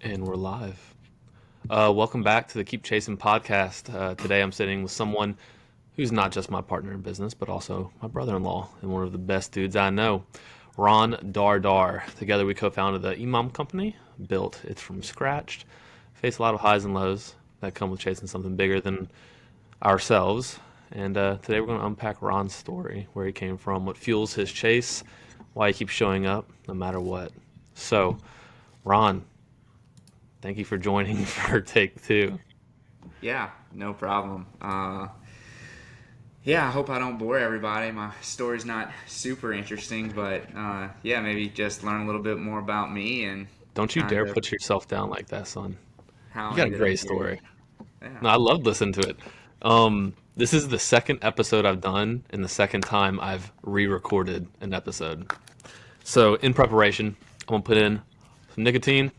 And we're live. Welcome back to the Keep Chasing podcast. Today I'm sitting with someone who's not just my partner in business, but also my brother-in-law and one of the best dudes I know, Ron Dardar. Together we co-founded the EMOM Company, built it from scratch, faced a lot of highs and lows that come with chasing something bigger than ourselves. And today we're going to unpack Ron's story, where he came from, what fuels his chase, why he keeps showing up no matter what. So, Ron, thank you for joining for take two. Yeah, no problem. Yeah, I hope I don't bore everybody. My story's not super interesting, but yeah, maybe just learn a little bit more about me and Don't you kind dare of put yourself down like that, son. how You I got a ended up great here. story. Yeah. No, I love listening to it. This is the second episode I've done, and the second time I've re-recorded an episode. So in preparation, I'm gonna put in some nicotine.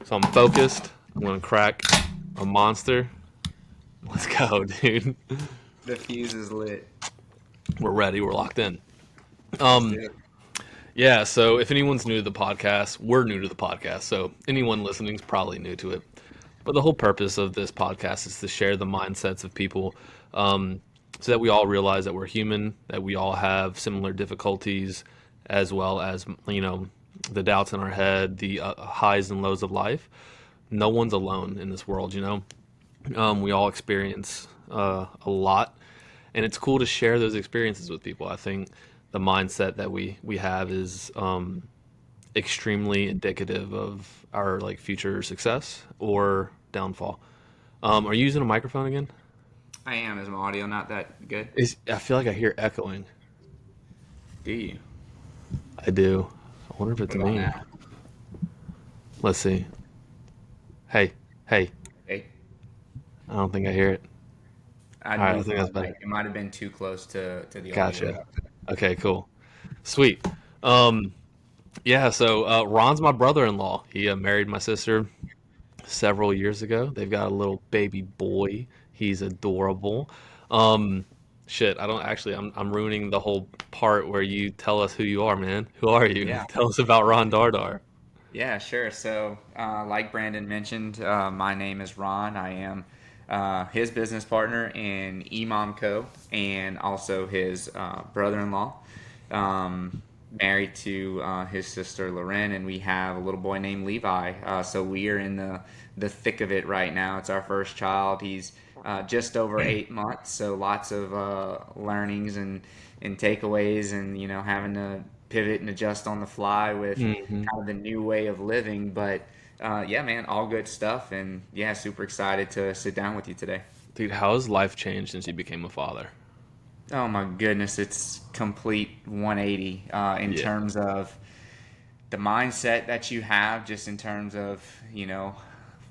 So I'm focused. I'm gonna crack a monster. Let's go, dude. The fuse is lit. We're ready. We're locked in. Let's do it. Yeah, so if anyone's new to the podcast, we're new to the podcast. So anyone listening is probably new to it. But the whole purpose of this podcast is to share the mindsets of people, so that we all realize that we're human, that we all have similar difficulties, as well as, the doubts in our head, the highs and lows of life. No one's alone in this world. We all experience a lot, and it's cool to share those experiences with people. I think the mindset that we have is extremely indicative of our like future success or downfall. Are you using a microphone again? I am. Is my audio not that good? I feel like I hear echoing. Do you? I do. I wonder if it's What about me. now? Let's see. Hey, hey. Hey, I don't think I hear it. I'd All right, I moved think my that's better. mic. It might have been too close to the audio. Gotcha. Okay, cool. Sweet. Um, yeah. So Ron's my brother-in-law. He married my sister several years ago. They've got a little baby boy. He's adorable. Um, shit, I don't actually. I'm ruining the whole part where you tell us who you are, man. Who are you? Yeah. Tell us about Ron Dardar. Yeah, sure. So, like Brandon mentioned, my name is Ron. I am his business partner in EMOM Co. and also his brother-in-law. Married to his sister Loren, and we have a little boy named Levi. So we are in the thick of it right now. It's our first child. He's just over 8 months, so lots of learnings and takeaways, and having to pivot and adjust on the fly with Hmm. kind of the new way of living. But yeah, man, all good stuff, and yeah, super excited to sit down with you today. Dude, how has life changed since you became a father? Oh my goodness, it's complete 180 in Yeah. terms of the mindset that you have, just in terms of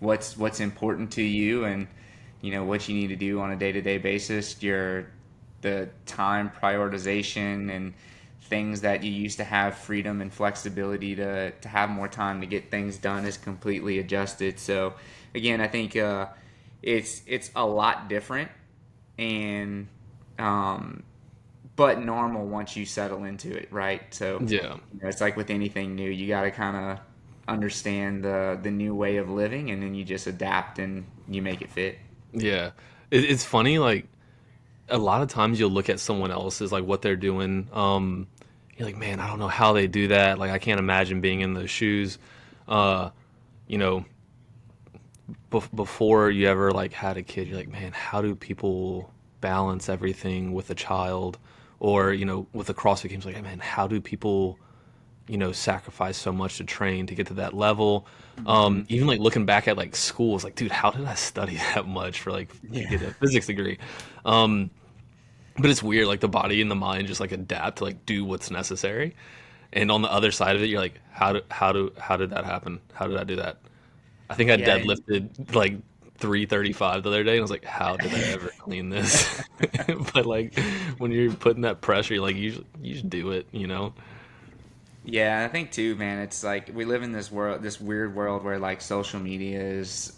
what's important to you, and what you need to do on a day-to-day basis. The time prioritization and things that you used to have freedom and flexibility to have more time to get things done is completely adjusted. So again, I think it's a lot different, and um, but normal once you settle into it, right? So Yeah. it's like with anything new, you got to kind of understand the new way of living, and then you just adapt and you make it fit. Yeah. It's funny, like a lot of times you'll look at someone else's like what they're doing. You're like, man, I don't know how they do that. Like I can't imagine being in those shoes. Uh, you know, before you ever like had a kid, you're like, man, how do people balance everything with a child? Or, with the CrossFit games, like, man, how do people, sacrifice so much to train to get to that level? Hmm. Even like looking back at like school, it's like, dude, how did I study that much for like to Yeah. get a physics degree? Um, but it's weird, like the body and the mind just like adapt to like do what's necessary. And on the other side of it, you're like, how did that happen? How did I do that? I think I Yeah. And deadlifted like 335 the other day, and I was like, how did I ever clean this? But like when you're putting that pressure, you're like you just do it. yeah, I think too, man, it's like we live in this weird world where like social media is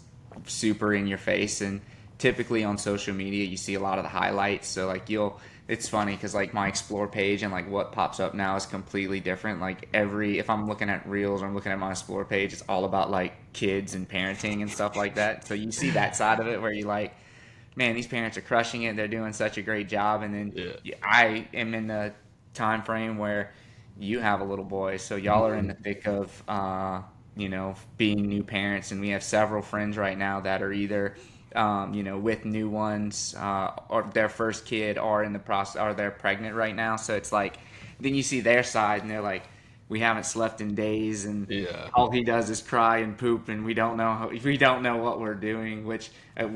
super in your face, and typically on social media you see a lot of the highlights. So like you'll it's funny because like my explore page and like what pops up now is completely different. Like every if I'm looking at reels or I'm looking at my explore page, it's all about like kids and parenting and stuff like that. So you see that side of it where you like, man, these parents are crushing it. They're doing such a great job. And then Yeah. I am in the time frame where you have a little boy, so y'all are in Mhm. the thick of being new parents, and we have several friends right now that are either with new ones or their first kid, or in the process, or they're pregnant right now. So it's like then you see their side, and they're like, we haven't slept in days, and Yeah. all he does is cry and poop, and we don't know what we're doing, which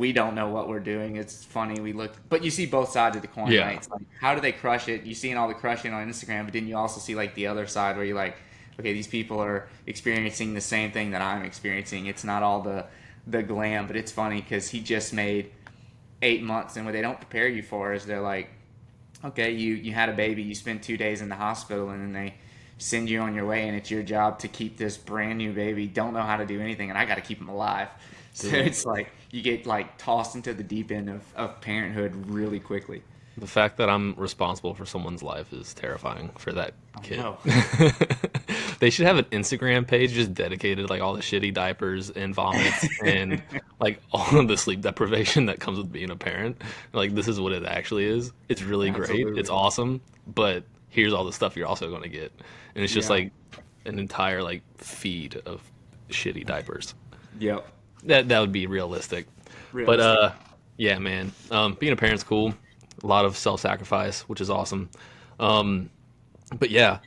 we don't know what we're doing. It's funny we look, but you see both sides of the coin, right? Yeah. It's like how do they crush it? You seeing all the crushing on Instagram, but then you also see like the other side where you're like, okay, these people are experiencing the same thing that I'm experiencing. It's not all the glam, but it's funny because he just made 8 months, and what they don't prepare you for is they're like, okay, you had a baby, you spent 2 days in the hospital, and then they send you on your way, and it's your job to keep this brand new baby, don't know how to do anything, and I got to keep him alive. So Dude, it's like you get like tossed into the deep end of parenthood really quickly. the fact that I'm responsible for someone's life is terrifying for that Oh kid. no. They should have an Instagram page just dedicated like all the shitty diapers and vomits and like all of the sleep deprivation that comes with being a parent. Like this is what it actually is. It's really great. It's Absolutely. awesome, but here's all the stuff you're also going to get. And it's just Yeah. like an entire like feed of shitty diapers. Yep. That would be realistic. But Realistic. yeah, man. Being a parent's cool. A lot of self-sacrifice, which is awesome. Um, but yeah,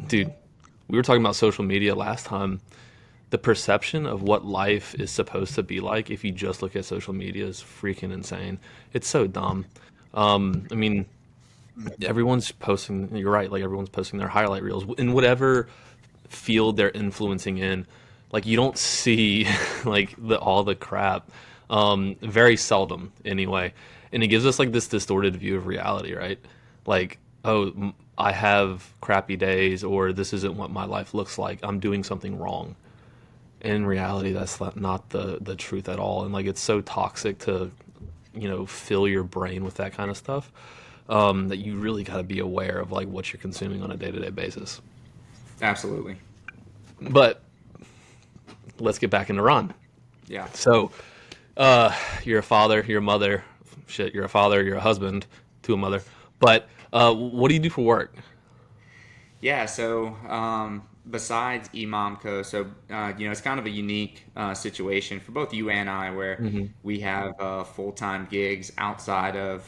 dude, we were talking about social media last time. The perception of what life is supposed to be like if you just look at social media is freaking insane. It's so dumb. I mean, everyone's posting. You're right. Like everyone's posting their highlight reels in whatever field they're influencing in. Like you don't see like the all the crap. Very seldom anyway. And it gives us like this distorted view of reality, right? Like, oh, I have crappy days, or this isn't what my life looks like. I'm doing something wrong. In reality, that's not the truth at all. And like, it's so toxic to, fill your brain with that kind of stuff, that you really got to be aware of like what you're consuming on a day to day basis. Absolutely. But let's get back into Ron. Yeah. So, you're a father, you're a mother. Shit, you're a father, you're a husband to a mother. But what do you do for work? Yeah, so besides EMOM Co, so it's kind of a unique situation for both you and I, where Hmm. we have full-time gigs outside of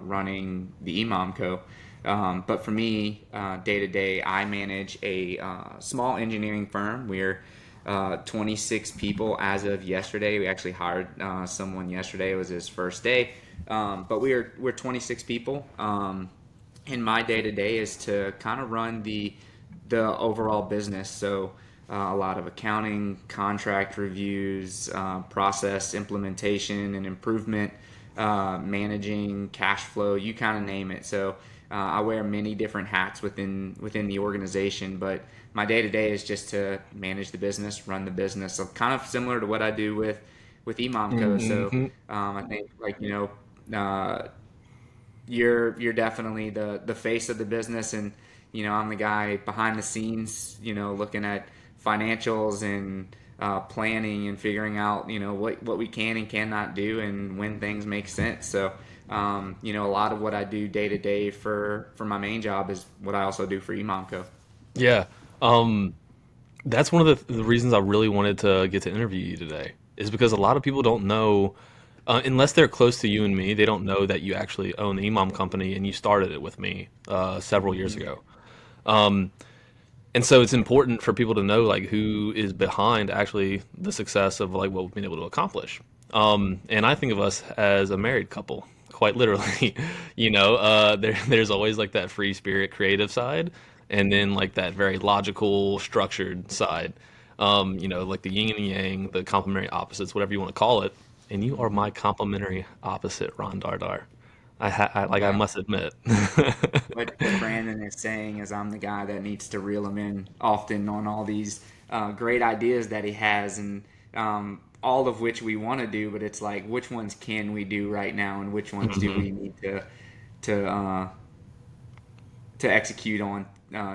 running the EMOM Co. But for me, day to day, I manage a small engineering firm. We're 26 people as of yesterday. We actually hired someone yesterday. It was his first day, but we're 26 people. And my day to day is to kind of run the overall business. So a lot of accounting, contract reviews, process implementation and improvement, managing cash flow. You kind of name it. So I wear many different hats within the organization, but my day to day is just to manage the business, run the business. So kind of similar to what I do with EMOMCO. So Hmm. I think like you're definitely the face of the business, and I'm the guy behind the scenes, looking at financials and planning and figuring out what we can and cannot do and when things make sense. So a lot of what I do day to day for my main job is what I also do for EMOMCO. Yeah. That's one of the reasons I really wanted to get to interview you today, is because a lot of people don't know, unless they're close to you and me, they don't know that you actually own the EMOM company and you started it with me several years Mhm. ago. And so it's important for people to know like who is behind actually the success of like what we've been able to accomplish. And I think of us as a married couple, quite literally. There's always like that free spirit creative side, and then like that very logical structured side. Like the yin and yang, the complementary opposites, whatever you want to call it. And you are my Mhm. complementary opposite, Ron Dardar. I Yeah. must admit. What Brandon is saying is I'm the guy that needs to reel him in often on all these great ideas that he has, and all of which we want to do, but it's like which ones can we do right now, and which ones do Hmm. we need to to execute on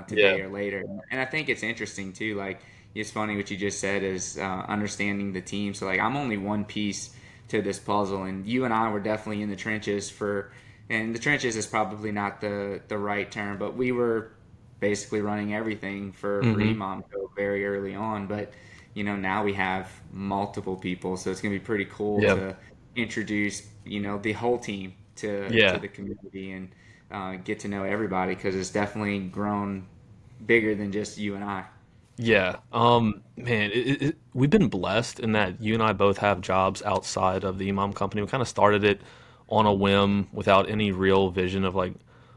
Yeah. today or later. And I think it's interesting too. Like it's funny what you just said is understanding the team. So like I'm only one piece to this puzzle, and you and I were definitely in the trenches for. And the trenches is probably not the right term, but we were basically running everything for Hmm. EMOM Co very early on. But now we have multiple people, so it's gonna be pretty cool Yeah. to introduce the whole team to Yeah. the community and get to know everybody because it's definitely grown bigger than just you and I. Yeah. Man, we've been blessed in that you and I both have jobs outside of the EMOM company. We kind of started it on a whim without any real vision of like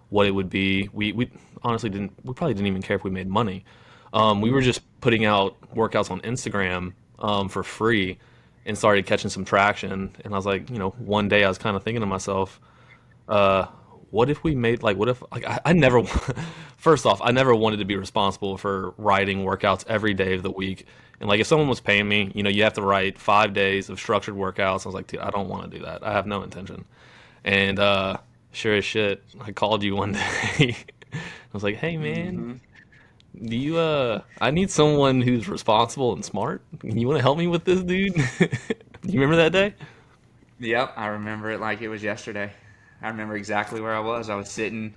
what it would be. We honestly didn't, we probably didn't even care if we made money. We were just putting out workouts on Instagram, for free and started catching some traction. And I was like, one day I was kind of thinking to myself, uh, what if we made like what if like I never first off I never wanted to be responsible for writing workouts every day of the week, and like if someone was paying me, you have to write 5 days of structured workouts. I was like, dude, I don't want to do that. I have no intention. And sure as shit, I called you one day. I was like, hey man, Hmm. do you I need someone who's responsible and smart. You want to help me with this, dude? You remember that day? Yep, I remember it like it was yesterday. I remember exactly where I was. I was sitting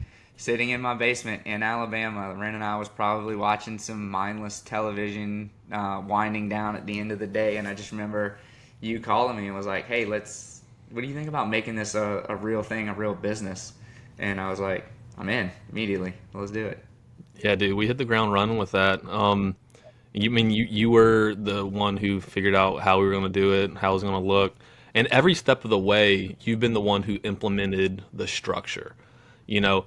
in my basement in Alabama. Ren and I was probably watching some mindless television, winding down at the end of the day, and I just remember you calling me and was like, "Hey, let's. What do you think about making this a real thing, a real business?" And I was like, "I'm in immediately. Let's do it." Yeah, dude, we hit the ground running with that. You were the one who figured out how we were going to do it, how it was going to look, and every step of the way, you've been the one who implemented the structure. You know,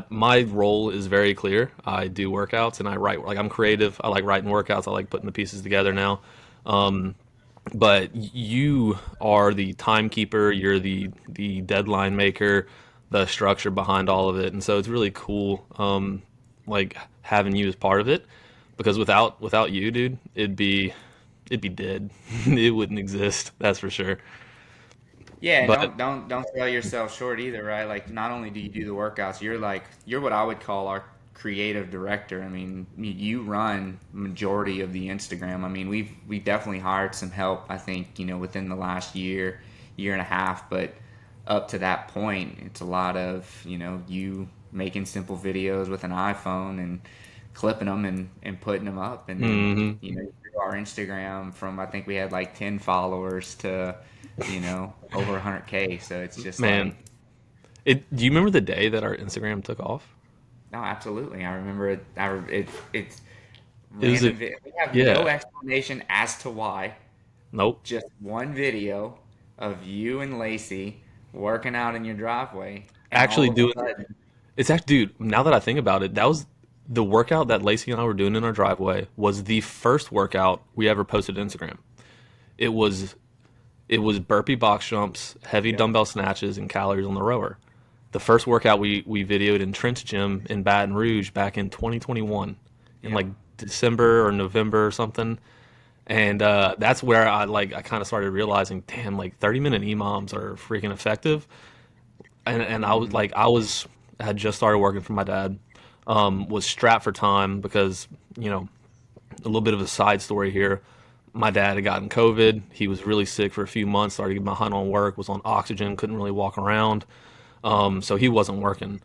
my role is very clear. I do workouts and I write. Like I'm creative. I like writing workouts. I like putting the pieces together now. But you are the timekeeper. You're the deadline maker, the structure behind all of it, and so it's really cool. Like having you as part of it, because without you, dude, it'd be dead. It wouldn't exist. That's for sure. Yeah, and But don't sell yourself short either, right? Like not only do you do the workouts, you're what I would call our creative director. I mean, you run majority of the Instagram. I mean, we've definitely hired some help, I think, within the last year and a half, but up to that point, it's a lot of, you making simple videos with an iPhone and clipping them and putting them up and then, mhm, you grew our Instagram from I think we had like 10 followers to over 100K. So it's just man, like, do you remember the day that our Instagram took off? no, absolutely. I remember it. It's It was a random. We have no yeah. explanation as to why. Nope. Just one video of you and Lacey working out in your driveway, and all Actually of a doing sudden, It's actually, dude, now that I think about it, that was the workout that Lacey and I were doing in our driveway was the first workout we ever posted to Instagram. It was it was burpee box jumps, heavy yep, dumbbell snatches, and calories on the rower. The first workout we videoed in Trent's gym in Baton Rouge back in 2021, in like yep, December or November or something. And that's where I kind of started realizing, damn, like 30-minute EMOMs are freaking effective. And I was hmm, like I had just started working for my dad, was strapped for time because a little bit of a side story here. My dad had gotten COVID. He was really sick for a few months, started getting behind on work, was on oxygen, couldn't really walk around, so he wasn't working.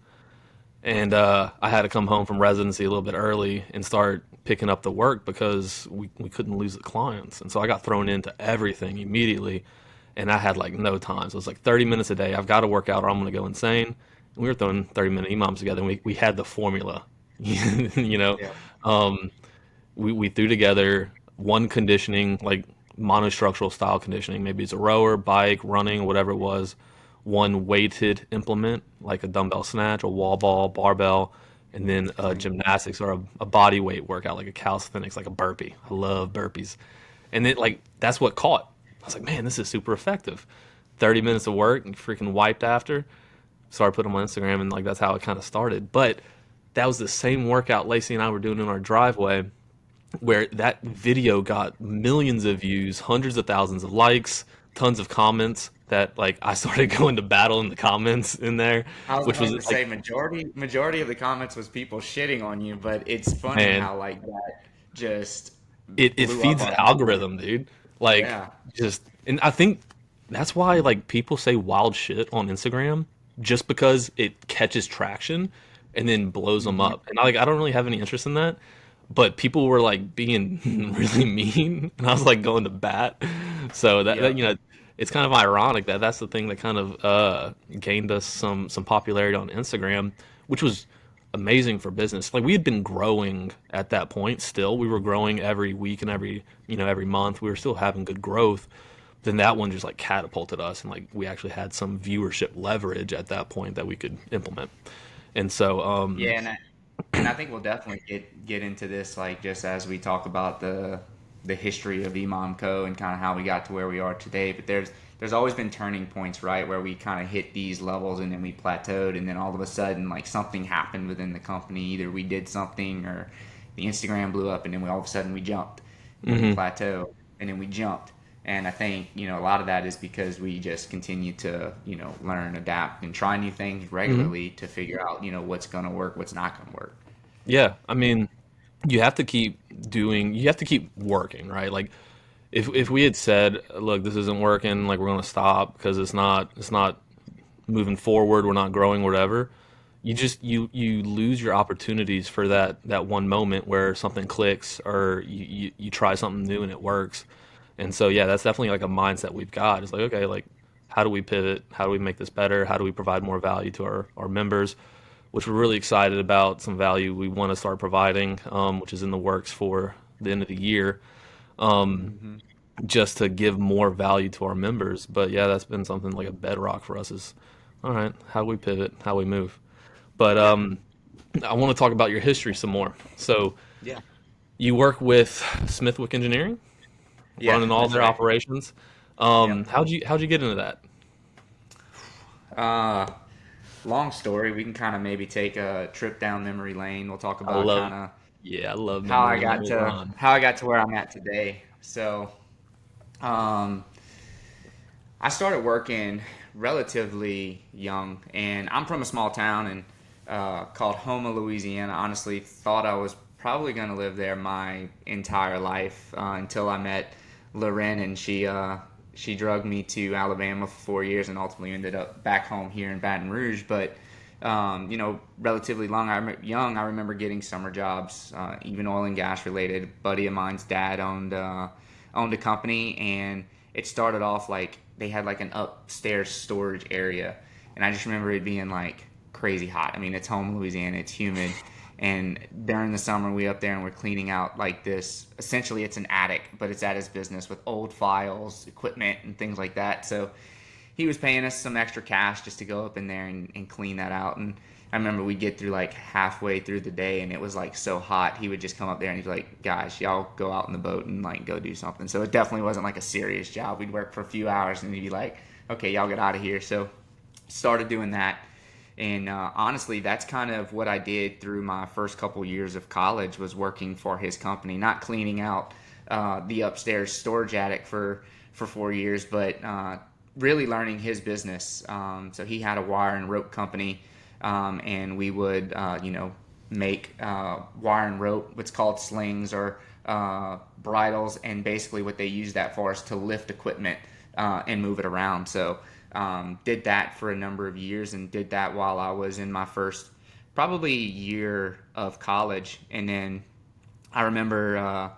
And I had to come home from residency a little bit early and start picking up the work because we couldn't lose the clients. And so I got thrown into everything immediately. And I had like no time. So it was like 30 minutes a day. I've got to work out or I'm going to go insane. And we were throwing 30-minute EMOMs together and we had the formula. you know, yep, um, we threw together one conditioning, like monostructural style conditioning. Maybe it's a rower, bike, running, whatever it was. One weighted implement, like a dumbbell snatch, a wall ball, barbell, and then right, gymnastics or a body weight workout, like a calisthenics, like a burpee. I love burpees. And then, like, that's what caught. I was like, man, this is super effective. 30 minutes of work and freaking wiped after. Started putting them on Instagram, and like that's how it kind of started. But that was the same workout Lacey and I were doing in our driveway where that video got millions of views, hundreds of thousands of likes, tons of comments that like I started going to battle in the comments in there, I was which was going to like, say majority of the comments was people shitting on you, but it's funny man, how like that just it blew up feeds on the Instagram. algorithm, dude. Like Yeah. just and I think that's why like people say wild shit on Instagram just because it catches traction and then blows them Hmm. up. And I don't really have any interest in that. But people were like being really mean and I was like going to bat. So that Yep. it's kind of ironic that that's the thing that kind of gained us some popularity on Instagram, which was amazing for business. Like we had been growing at that point still. We were growing every week and every month. We were still having good growth. Then that one just like catapulted us and like we actually had some viewership leverage at that point that we could implement. And so Yeah, and I think we'll definitely get into this like just as we talk about the history of EMOM Co and kind of how we got to where we are today. But there's always been turning points, right, where we kind of hit these levels and then we plateaued, and then all of a sudden like something happened within the company. Either we did something or the Instagram blew up, and then we all of a sudden we jumped, and then we mhm. plateaued, and then we jumped. And I think, a lot of that is because we just continue to, learn, adapt, and try new things Mhm. regularly to figure out, what's going to work, what's not going to work. Yeah, I mean, you have to keep working, right? Like if we had said, look, this isn't working, like we're going to stop because it's not moving forward, we're not growing, whatever. You lose your opportunities for that one moment where something clicks or you try something new and it works. And so yeah, that's definitely like a mindset we've got. It's like, okay, like how do we pivot? How do we make this better? How do we provide more value to our members? Which we're really excited about. Some value we want to start providing, which is in the works for the end of the year, Hmm. just to give more value to our members. But yeah, that's been something like a bedrock for us. Is all right. How we pivot? How we move? But Yeah. I want to talk about your history some more. So Yeah. you work with Smithwick Engineering, Yeah, running all that's their right. operations. Yep. How'd you get into that? Uh, Long story. We can kind of maybe take a trip down memory lane. We'll talk I about love, kind of yeah, I love how I memory got lane. to Ron. how I got to where I'm at today. So, um, I started working relatively young, and I'm from a small town and called Houma, Louisiana. Honestly, thought I was probably going to live there my entire life until I met Loren, and she drugged me to Alabama for 4 years, and ultimately ended up back home here in Baton Rouge. But relatively young. I remember getting summer jobs, even oil and gas related. A buddy of mine's dad owned a company, and it started off like they had like an upstairs storage area, and I just remember it being like crazy hot. I mean, it's home Louisiana, it's humid, and during the summer we up there and we're cleaning out like this. Essentially, it's an attic, but it's at his business with old files, equipment, and things like that. So he was paying us some extra cash just to go up in there and clean that out. And I remember we'd get through like halfway through the day and it was like so hot. He would just come up there and he'd be like, guys, y'all go out in the boat and like go do something. So it definitely wasn't like a serious job. We'd work for a few hours and he'd be like, okay, y'all get out of here. So started doing that. And honestly, that's kind of what I did through my first couple years of college was working for his company, not cleaning out the upstairs storage attic for 4 years, but really learning his business. So he had a wire and rope company, and we would, make wire and rope, what's called slings or bridles, and basically what they use that for is to lift equipment and move it around. So did that for a number of years, and did that while I was in my first probably year of college, and then I remember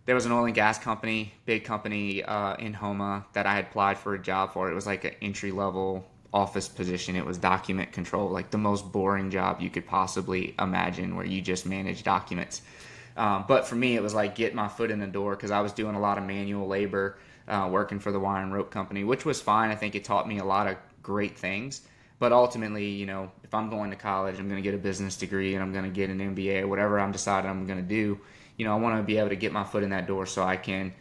there was an oil and gas company, big company in Homa that I had applied for a job for. It was like an entry level office position. It was document control, like the most boring job you could possibly imagine, where you just manage documents. But for me, it was like get my foot in the door because I was doing a lot of manual labor working for the wire and rope company, which was fine. I think it taught me a lot of great things. But ultimately, if I'm going to college, I'm going to get a business degree and I'm going to get an MBA or whatever I'm deciding I'm going to do. I want to be able to get my foot in that door so I can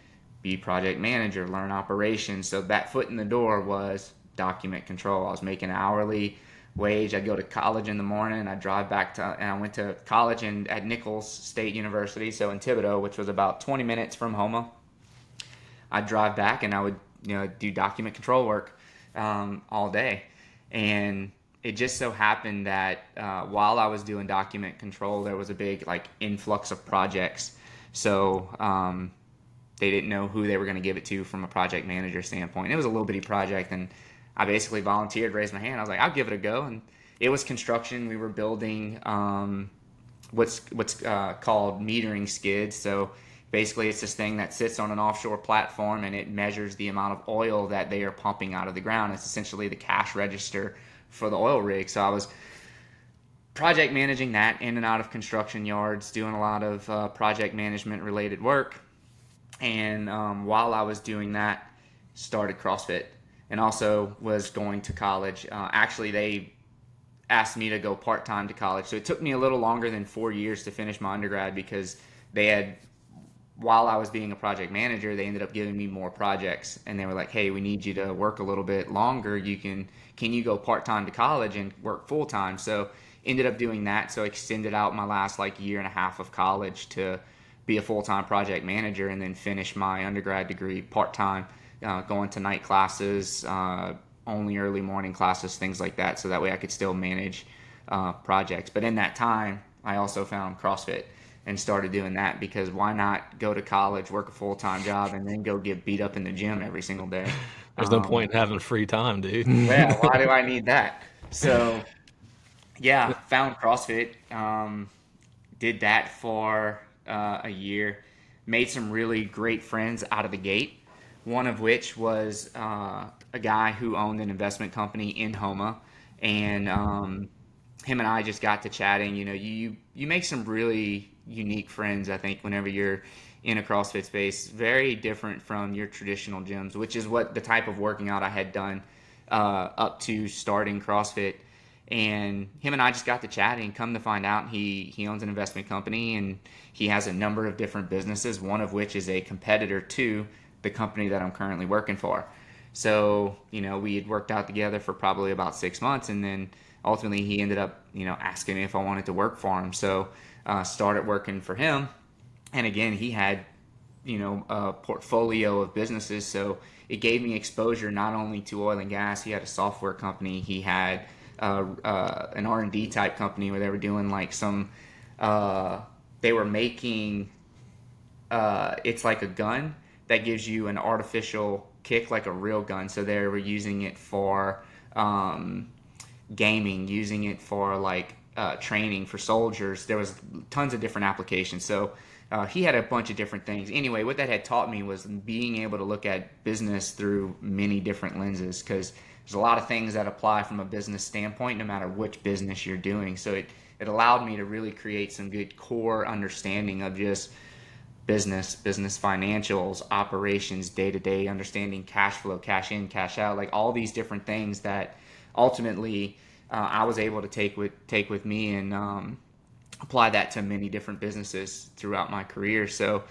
be project manager, learn operations. So that foot in the door was document control. I was making hourly. wage. I'd go to college in the morning. I'd drive back to, and I went to college at Nichols State University, so in Thibodaux, which was about 20 minutes from Houma. I'd drive back and I would, do document control work all day. And it just so happened that while I was doing document control, there was a big like influx of projects. So they didn't know who they were going to give it to from a project manager standpoint. It was a little bitty project, and I basically volunteered, raised my hand. I was like, I'll give it a go. And it was construction. We were building what's called metering skids. So basically, it's this thing that sits on an offshore platform and it measures the amount of oil that they are pumping out of the ground. It's essentially the cash register for the oil rig. So I was project managing that in and out of construction yards, doing a lot of project management related work. And while I was doing that, started CrossFit and also was going to college. Actually, they asked me to go part time to college. So it took me a little longer than 4 years to finish my undergrad because they had, while I was being a project manager, they ended up giving me more projects, and they were like, "Hey, we need you to work a little bit longer. Can you go part time to college and work full time?" So ended up doing that. So extended out my last like year and a half of college to be a full time project manager, and then finish my undergrad degree part time, going to night classes, only early morning classes, things like that. So that way I could still manage projects. But in that time, I also found CrossFit and started doing that because why not go to college, work a full time job, and then go get beat up in the gym every single day? There's no point in having free time, dude. Yeah, why do I need that? So yeah, found CrossFit, did that for a year, made some really great friends out of the gate. One of which was a guy who owned an investment company in Houma, and him and I just got to chatting. You make some really unique friends, I think, whenever you're in a CrossFit space. Very different from your traditional gyms, which is what the type of working out I had done up to starting CrossFit. And him and I just got to chatting. Come to find out, he owns an investment company and he has a number of different businesses. One of which is a competitor to the company that I'm currently working for. So we had worked out together for probably about 6 months, and then ultimately he ended up asking me if I wanted to work for him. So started working for him, and again he had a portfolio of businesses, so it gave me exposure not only to oil and gas. He had a software company. He had an R&D type company where they were doing like some they were making it's like a gun that gives you an artificial kick like a real gun. So they were using it for gaming, using it for like training for soldiers. There was tons of different applications. So he had a bunch of different things. Anyway, what that had taught me was being able to look at business through many different lenses, because there's a lot of things that apply from a business standpoint no matter which business you're doing. So it allowed me to really create some good core understanding of just business financials, operations, day-to-day, understanding cash flow, cash in, cash out, like all these different things that ultimately I was able to take with me and apply that to many different businesses throughout my career. So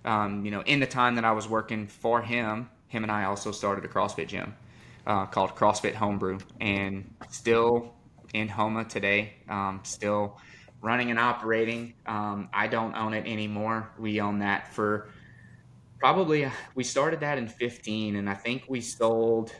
in the time that I was working for him and I also started a CrossFit gym called CrossFit Homebrew, and still in Houma today, still running and operating. I don't own it anymore. We own that for probably, we started that in 15, and I think we sold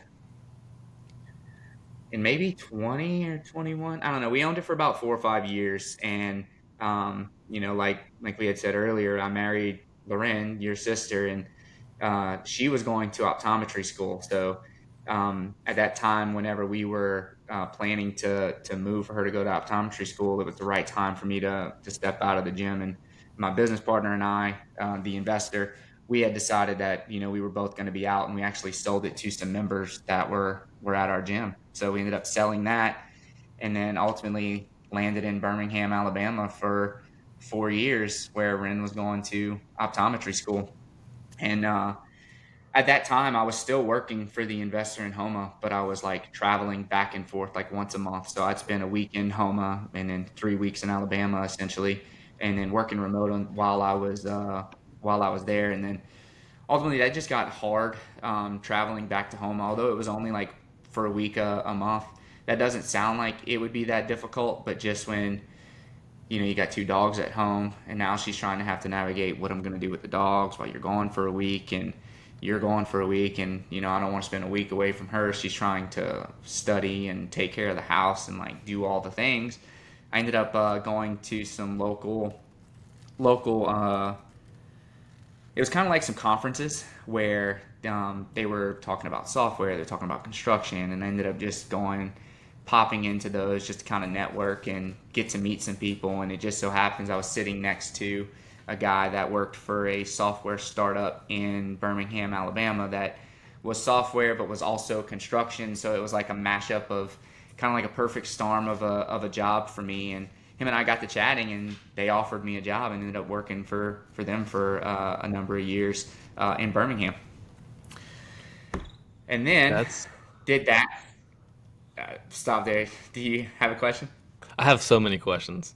in maybe 20 or 21. I don't know. We owned it for about 4 or 5 years. And, like we had said earlier, I married Loren, your sister, and she was going to optometry school. So at that time, whenever we were planning to move for her to go to optometry school, it was the right time for me to step out of the gym. And my business partner and I, the investor, we had decided that we were both going to be out, and we actually sold it to some members that were at our gym. So we ended up selling that, and then ultimately landed in Birmingham, Alabama for 4 years, where Ren was going to optometry school. And at that time, I was still working for the investor in Houma, but I was like traveling back and forth like once a month. So I'd spend a week in Houma and then 3 weeks in Alabama, essentially, and then working remote while I was there. And then ultimately, that just got hard, traveling back to Houma. Although it was only like for a week a month, that doesn't sound like it would be that difficult, but just when you got two dogs at home, and now she's trying to have to navigate what I'm going to do with the dogs while you're gone for a week, and you're gone for a week, and I don't want to spend a week away from her. She's trying to study and take care of the house and like do all the things. I ended up going to some local. It was kind of like some conferences where they were talking about software, they're talking about construction, and I ended up just popping into those just to kind of network and get to meet some people. And it just so happens I was sitting next to a guy that worked for a software startup in Birmingham, Alabama, that was software but was also construction. So it was like a mashup of kind of like a perfect storm of a job for me. And him and I got to chatting, and they offered me a job, and ended up working for them for a number of years in Birmingham. And then That's did that. Stop there. Do you have a question? I have so many questions.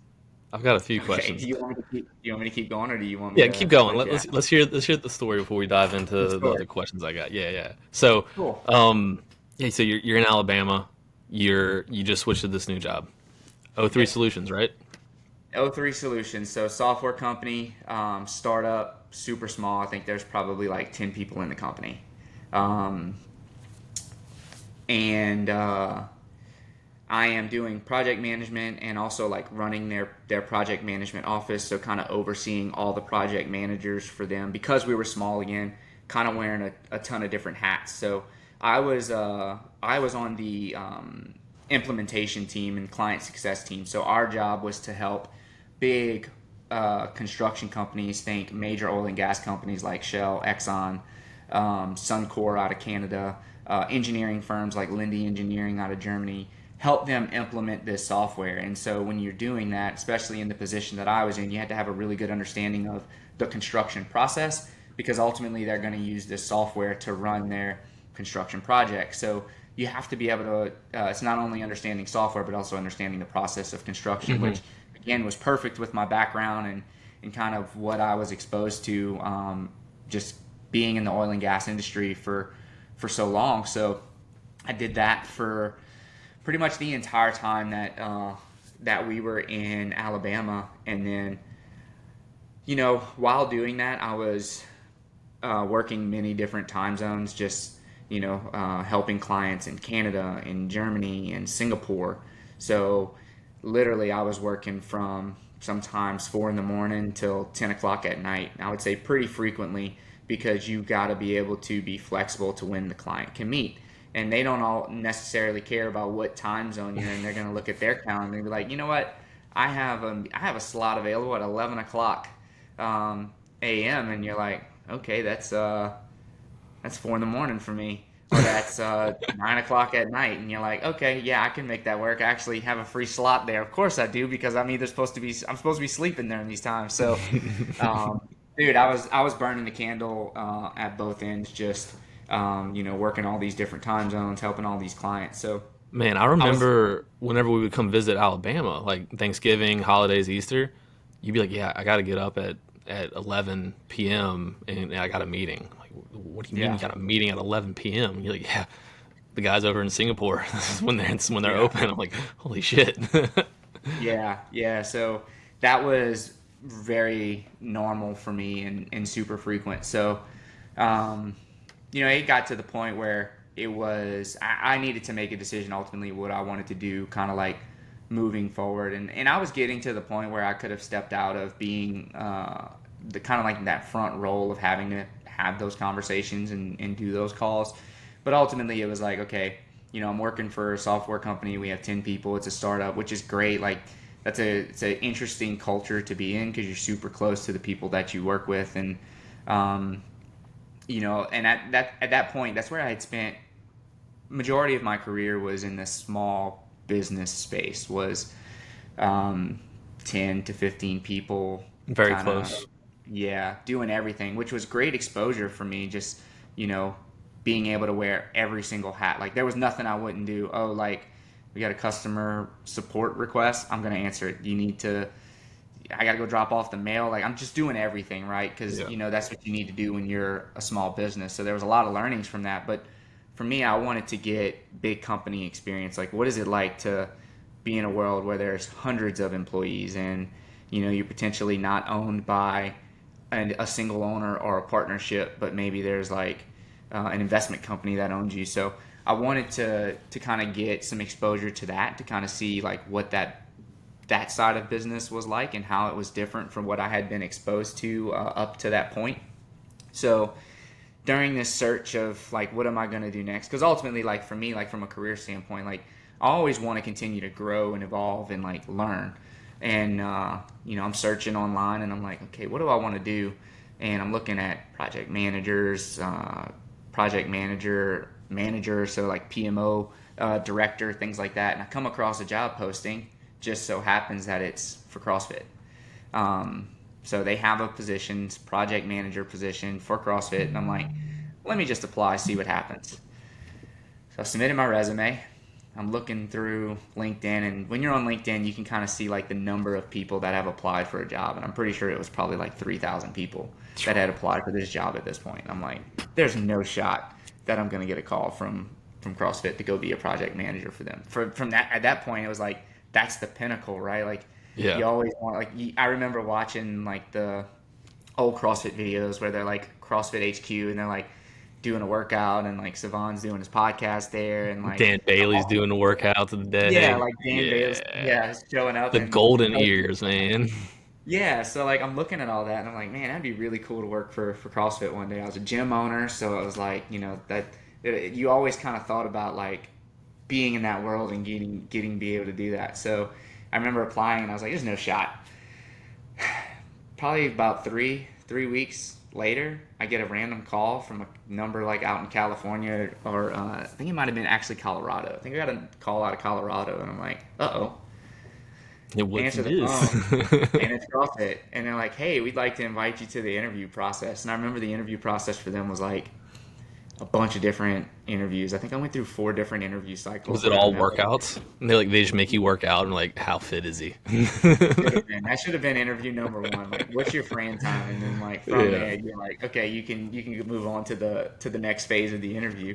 I've got a few Okay. Do questions. you want me to keep going, or do you want me Yeah, keep to going. let you ask Let's hear the story before we dive into the the story? other questions I got. Yeah, yeah. So, Cool. yeah, so you're in Alabama. You just switched to this new job. O3 Yep. Solutions, right? O3 Solutions. So software company, startup, super small. I think there's probably like 10 people in the company. Um, and I am doing project management and also like running their project management office. So kind of overseeing all the project managers for them, because we were small again, kind of wearing a ton of different hats. So I was on the implementation team and client success team. So our job was to help big construction companies, think major oil and gas companies like Shell, Exxon, Suncor out of Canada, engineering firms like Linde Engineering out of Germany, help them implement this software. And so when you're doing that, especially in the position that I was in, you had to have a really good understanding of the construction process, because ultimately they're going to use this software to run their construction project. So you have to be able to, it's not only understanding software, but also understanding the process of construction, Hmm. which again was perfect with my background and kind of what I was exposed to, just being in the oil and gas industry for so long. So I did that for pretty much the entire time that we were in Alabama. And then, while doing that, I was working many different time zones, just helping clients in Canada, in Germany, and Singapore. So literally, I was working from sometimes 4 in the morning till 10 o'clock at night. I would say pretty frequently, because you got to be able to be flexible to when the client can meet. And they don't all necessarily care about what time zone you're in. They're going to look at their calendar and be like, you know what, I have a slot available at 11 o'clock a.m. And you're like, okay, that's 4 in the morning for me, or that's 9 o'clock at night, and you're like, okay, yeah, I can make that work. I actually have a free slot there. Of course I do, because I'm supposed to be sleeping during these times. So, um, dude, I was burning the candle at both ends, just working all these different time zones, helping all these clients. So Man, I I was, remember whenever we would come visit Alabama, like Thanksgiving, holidays, Easter, you'd be like, "Yeah, I got to get up at 11 p.m. and I got a meeting." Like, what do you mean yeah, you got a meeting at 11 p.m.? You're like, "Yeah, the guys over in Singapore. This is when they're yeah. open." I'm like, "Holy shit!" Yeah, yeah. So that was very normal for me and super frequent. So, um, it got to the point where I needed to make a decision ultimately what I wanted to do, kind of like moving forward. And I was getting to the point where I could have stepped out of being the kind of like that front role of having to have those conversations and do those calls. But ultimately, it was like, okay, I'm working for a software company. We have 10 people. It's a startup, which is great. Like, it's an interesting culture to be in, because you're super close to the people that you work with. And, um, and at that point, that's where I had spent majority of my career, was in the small business space, was um, 10 to 15 people, Very kind of, close. yeah, doing everything, which was great exposure for me, just you know being able to wear every single hat. Like, there was nothing I wouldn't do. Oh, like, we got a customer support request, I'm going to answer it. I got to go drop off the mail. Like, I'm just doing everything, right? Because Yeah. that's what you need to do when you're a small business. So there was a lot of learnings from that. But for me, I wanted to get big company experience. Like, what is it like to be in a world where there's hundreds of employees and, you're potentially not owned by a single owner or a partnership, but maybe there's like an investment company that owns you. So I wanted to kind of get some exposure to that, to kind of see like what that side of business was like and how it was different from what I had been exposed to up to that point. So during this search of like, what am I going to do next? Because ultimately, like for me, like from a career standpoint, like I always want to continue to grow and evolve and like learn. And I'm searching online and I'm like, okay, what do I want to do? And I'm looking at project managers, manager, so like PMO, director, things like that. And I come across a job posting. Just so happens that it's for CrossFit. So they have a position, project manager position for CrossFit, and I'm like, let me just apply, see what happens. So I submitted my resume. I'm looking through LinkedIn, and when you're on LinkedIn, you can kind of see like the number of people that have applied for a job, and I'm pretty sure it was probably like 3,000 people that had applied for this job at this point. I'm like, there's no shot that I'm going to get a call from CrossFit to go be a project manager for them. From that, at that point, it was like, that's the pinnacle, right? Like, Yeah. you always want, like, I remember watching like the old CrossFit videos where they're like CrossFit HQ and they're like doing a workout and like Savon's doing his podcast there and like Dan Bailey's doing the workouts of the yeah, day. like Dan Bales, Yeah. yeah, is showing up The and golden ears, man. yeah, so like I'm looking at all that and I'm like, man, that'd be really cool to work for CrossFit one day. I was a gym owner, so I was like, that you always kind of thought about like being in that world and getting be able to do that. So I remember applying and I was like, there's no shot. Probably about three weeks later, I get a random call from a number like out in California, or I think it might have been actually Colorado. I think I got a call out of Colorado, and I'm like, uh-oh. Yeah, what's Answer the this? phone, and it's CrossFit. And they're like, hey, we'd like to invite you to the interview process. And I remember the interview process for them was like a bunch of different interviews. I think I went through 4 different interview cycles Was it for them. all workouts? And they just make you work out and like, how fit is he? That should have been interview number 1. Like, what's your Fran time? And then like from Yeah. there, you're like, okay, you can move on to the next phase of the interview.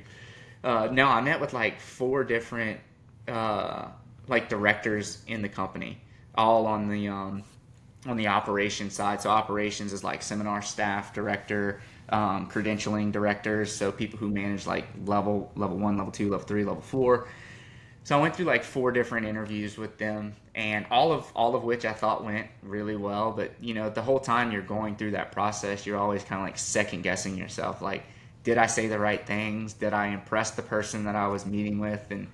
No, I met with like 4 different like directors in the company, all on the operations side. So operations is like seminar staff director, credentialing directors, so people who manage like level 1, level 2, level 3, level 4. So I went through like 4 different interviews with them, and all of which I thought went really well. But the whole time you're going through that process, you're always kind of like second guessing yourself. Like, did I say the right things? Did I impress the person that I was meeting with? And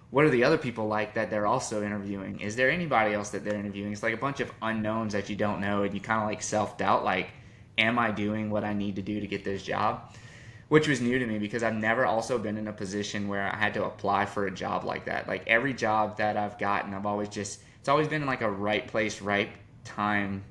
what are the other people like that they're also interviewing? Is there anybody else that they're interviewing? It's like a bunch of unknowns that you don't know, and you kind of like self-doubt, like, am I doing what I need to do to get this job? Which was new to me because I've never also been in a position where I had to apply for a job like that. Like every job that I've gotten, it's always been like a right place, right time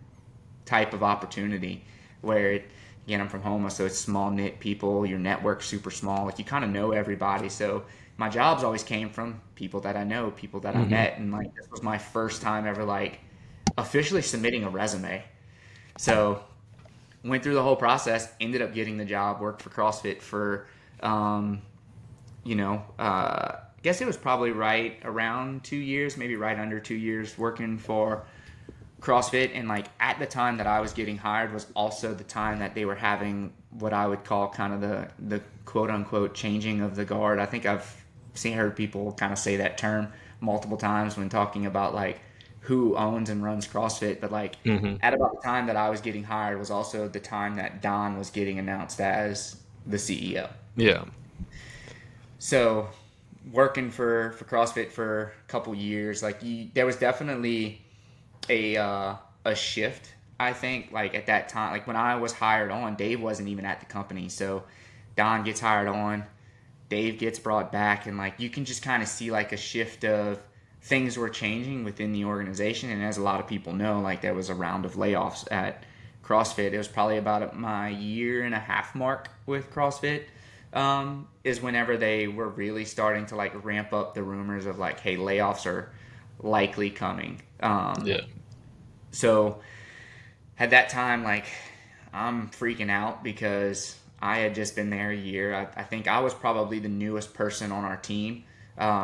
type of opportunity where again, I'm from Homa, so it's small knit people, your network's super small, like you kind of know everybody. So my jobs always came from people that I know, people that I met, and like this was my first time ever like officially submitting a resume. So went through the whole process, ended up getting the job, worked for CrossFit for, I guess it was probably right around 2 years, maybe right under 2 years working for CrossFit. And like at the time that I was getting hired was also the time that they were having what I would call kind of the quote unquote changing of the guard. I think I've heard people kind of say that term multiple times when talking about like who owns and runs CrossFit, but like at about the time that I was getting hired was also the time that Don was getting announced as the CEO. Yeah. So working for CrossFit for a couple years, like there was definitely a shift. I think like at that time, like when I was hired on, Dave wasn't even at the company. So Don gets hired on, Dave gets brought back, and like you can just kind of see like a shift of things were changing within the organization. And as a lot of people know, like there was a round of layoffs at CrossFit. It was probably about my 1.5 year mark with CrossFit, is whenever they were really starting to like ramp up the rumors of like, hey, layoffs are likely coming. Yeah. So at that time, like I'm freaking out because I had just been there a year. I think I was probably the newest person on our team.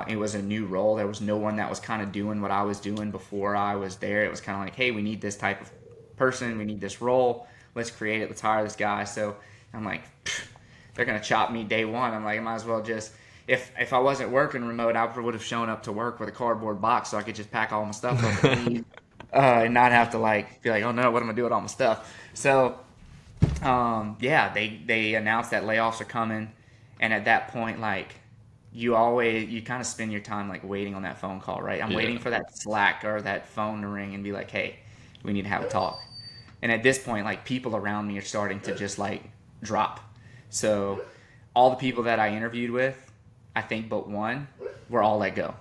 It was a new role. There was no one that was kind of doing what I was doing before I was there. It was kind of like, hey, we need this type of person. We need this role. Let's create it. Let's hire this guy. So I'm like, they're going to chop me day one. I'm like, I might as well just, if I wasn't working remote, I would have shown up to work with a cardboard box so I could just pack all my stuff up and leave, and not have to like be like, oh no, what am I doing with all my stuff? So yeah, they announced that layoffs are coming, and at that point, like you kind of spend your time like waiting on that phone call, right? I'm Yeah. waiting for that Slack or that phone to ring and be like, hey, we need to have a talk. And at this point, like people around me are starting to just like drop. So all the people that I interviewed with, I think but one, were all let go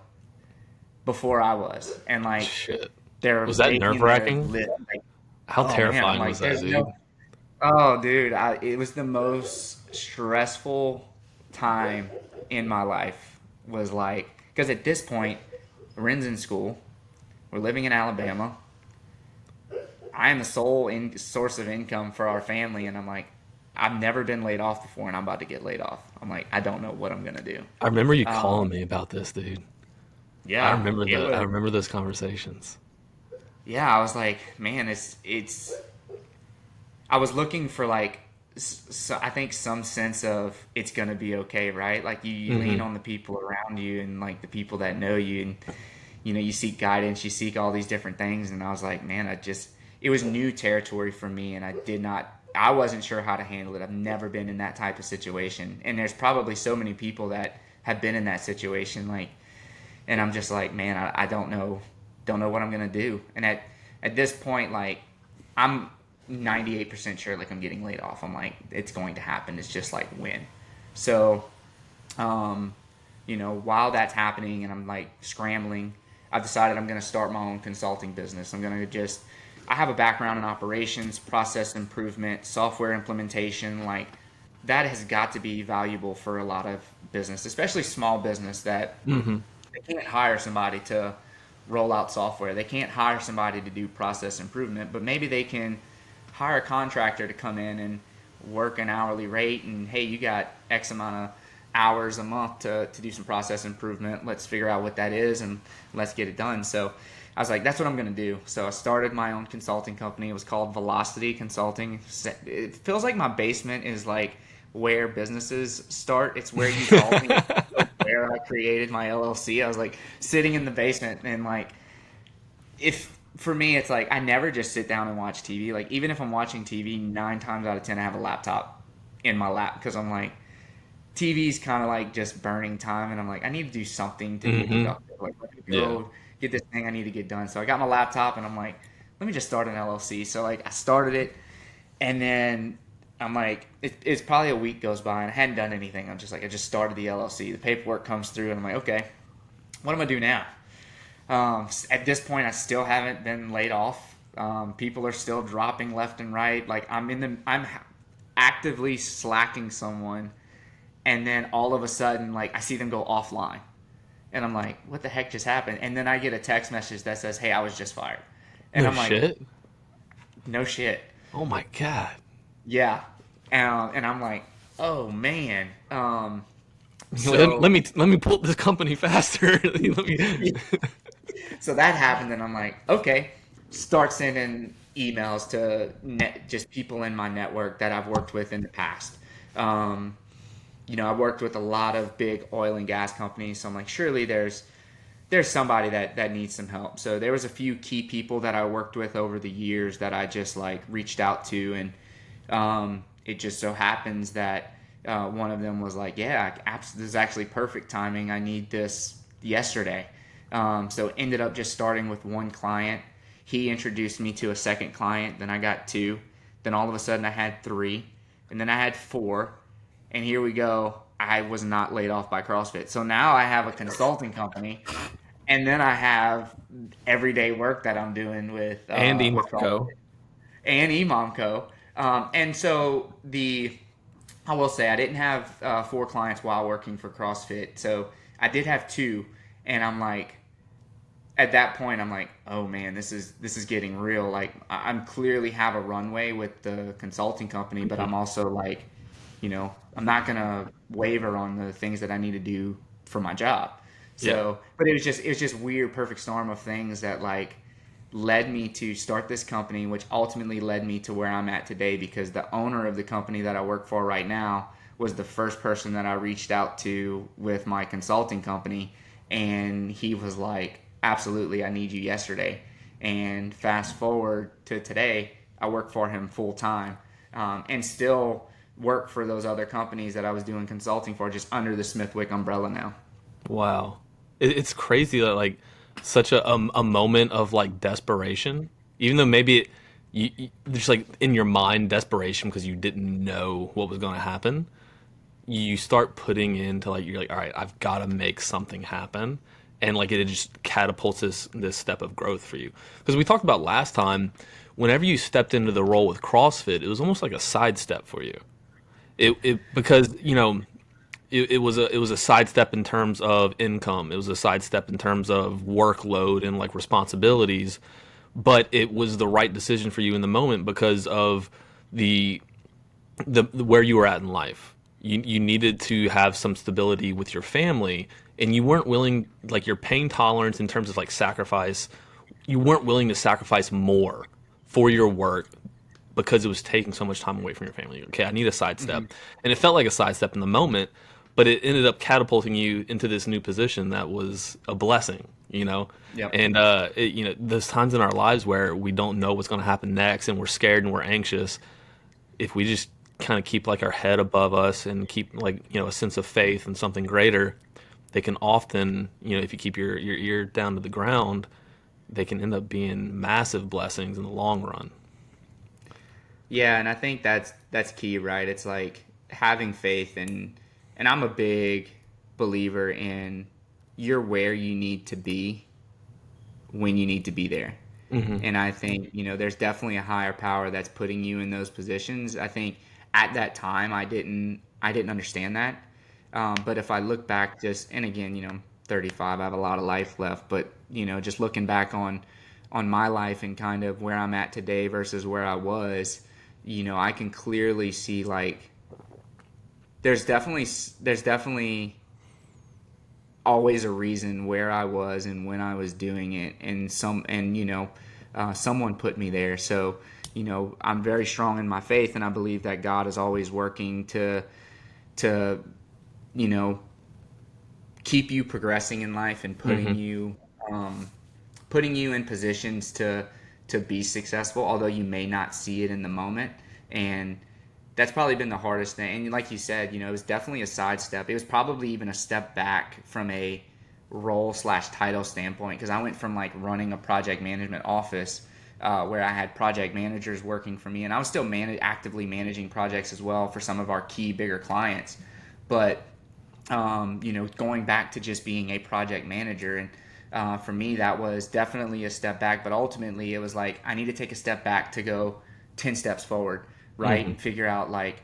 before I was, and like Shit. they're Was that making their nerve-wracking? list. Like, How oh man, I'm terrifying was like, that, there's dude? no. Oh, dude, it was the most stressful time in my life. Was like, because at this point, Ren's in school. We're living in Alabama. I am the sole source of income for our family, and I'm like, I've never been laid off before, and I'm about to get laid off. I'm like, I don't know what I'm gonna do. I remember you calling Um, me about this, dude. yeah, it I was. remember those conversations. Yeah, I was like, man, it's. I was looking for like, I think some sense of it's gonna be okay, right? Like you lean Hmm. on the people around you and like the people that know you, and you seek guidance, you seek all these different things, and I was like, man, it was new territory for me, and I wasn't sure how to handle it. I've never been in that type of situation, and there's probably so many people that have been in that situation, like, and I'm just like, man, I don't know what I'm gonna do, and at this point, like, I'm 98% sure like I'm getting laid off. I'm like, it's going to happen. It's just like when. So, um, while that's happening and I'm like scrambling, I've decided I'm going to start my own consulting business. I'm going to I have a background in operations, process improvement, software implementation. Like that has got to be valuable for a lot of business, especially small business that Hmm. they can't hire somebody to roll out software. They can't hire somebody to do process improvement, but maybe they can hire a contractor to come in and work an hourly rate and hey, you got X amount of hours a month to do some process improvement. Let's figure out what that is and let's get it done. So I was like, that's what I'm going to do. So I started my own consulting company. It was called Velocity Consulting. It feels like my basement is like where businesses start. It's where you called me. Where I created my LLC. I was like sitting in the basement and like if for me it's like I never just sit down and watch TV. Like even if I'm watching TV, 9 times out of 10 I have a laptop in my lap because I'm like TV's kind of like just burning time, and I'm like I need to do something to be Hmm. productive. Like let me Yeah. go get this thing I need to get done. So I got my laptop and I'm like, let me just start an LLC. So like I started it, and then I'm like, it's probably a week goes by and I hadn't done anything. I'm just like, I just started the LLC. The paperwork comes through, and I'm like, okay, what am I do now? At this point, I still haven't been laid off. People are still dropping left and right. Like I'm actively slacking someone, and then all of a sudden, like I see them go offline, and I'm like, what the heck just happened? And then I get a text message that says, hey, I was just fired, and No I'm like, shit. no shit, Oh my god. yeah, and I'm like, oh man, Let, so let me let me pull this company faster. Let me. so that happened, and I'm like, okay, start sending emails to just people in my network that I've worked with in the past. Um, I worked with a lot of big oil and gas companies, so I'm like, surely there's somebody that needs some help. So there was a few key people that I worked with over the years that I just like reached out to, and it just so happens that one of them was like, yeah, this is actually perfect timing. I need this yesterday. So ended up just starting with one client. He introduced me to a second client. Then I got two. Then all of a sudden I had three. And then I had four. And here we go. I was not laid off by CrossFit. So now I have a consulting company. And then I have everyday work that I'm doing Andy with Marco. CrossFit and EMOM Co. And so I will say I didn't have four clients while working for CrossFit. So I did have two. And I'm like, at that point I'm like, oh man, this is getting real. Like I'm clearly have a runway with the consulting company, but I'm also like I'm not gonna waver on the things that I need to do for my job. Yeah. So, but it was just weird, perfect storm of things that like led me to start this company, which ultimately led me to where I'm at today because the owner of the company that I work for right now was the first person that I reached out to with my consulting company. And he was like, absolutely, I need you yesterday. And fast forward to today, I work for him full time and still work for those other companies that I was doing consulting for just under the Smithwick umbrella now. Wow. It's crazy that like such a moment of like desperation, even though maybe just like in your mind desperation because you didn't know what was going to happen. You start putting into like you're like, all right, I've got to make something happen, and like it just catapults this step of growth for you. Because we talked about last time, whenever you stepped into the role with CrossFit, it was almost like a sidestep for you. It because it was a sidestep in terms of income. It was a sidestep in terms of workload and like responsibilities, but it was the right decision for you in the moment because of the the where you were at in life. You needed to have some stability with your family, and you weren't willing like your pain tolerance in terms of like sacrifice. You weren't willing to sacrifice more for your work because it was taking so much time away from your family. Okay, I need a sidestep, Hmm. and it felt like a sidestep in the moment, but it ended up catapulting you into this new position that was a blessing. Yep. And there's times in our lives where we don't know what's going to happen next, and we're scared and we're anxious. If we just kind of keep like our head above us and keep like a sense of faith and something greater, they can often if you keep your ear down to the ground, they can end up being massive blessings in the long run. Yeah, and I think that's key, right? It's like having faith and I'm a big believer in you're where you need to be when you need to be there. Hmm. And I think, there's definitely a higher power that's putting you in those positions. I think at that time I didn't understand that. But if I look back just and again, I'm 35, I have a lot of life left, but just looking back on my life and kind of where I'm at today versus where I was, I can clearly see like there's definitely always a reason where I was and when I was doing it, and someone put me there. So I'm very strong in my faith, and I believe that God is always working to you know keep you progressing in life and Hmm. um, putting you in positions to be successful, although you may not see it in the moment. And that's probably been the hardest thing. And like you said, it was definitely a sidestep. It was probably even a step back from a role slash title standpoint because I went from like running a project management office where I had project managers working for me, and I was still actively managing projects as well for some of our key bigger clients. But going back to just being a project manager. And for me, that was definitely a step back. But ultimately, it was like I need to take a step back to go 10 steps forward, right? Hmm. And figure out like,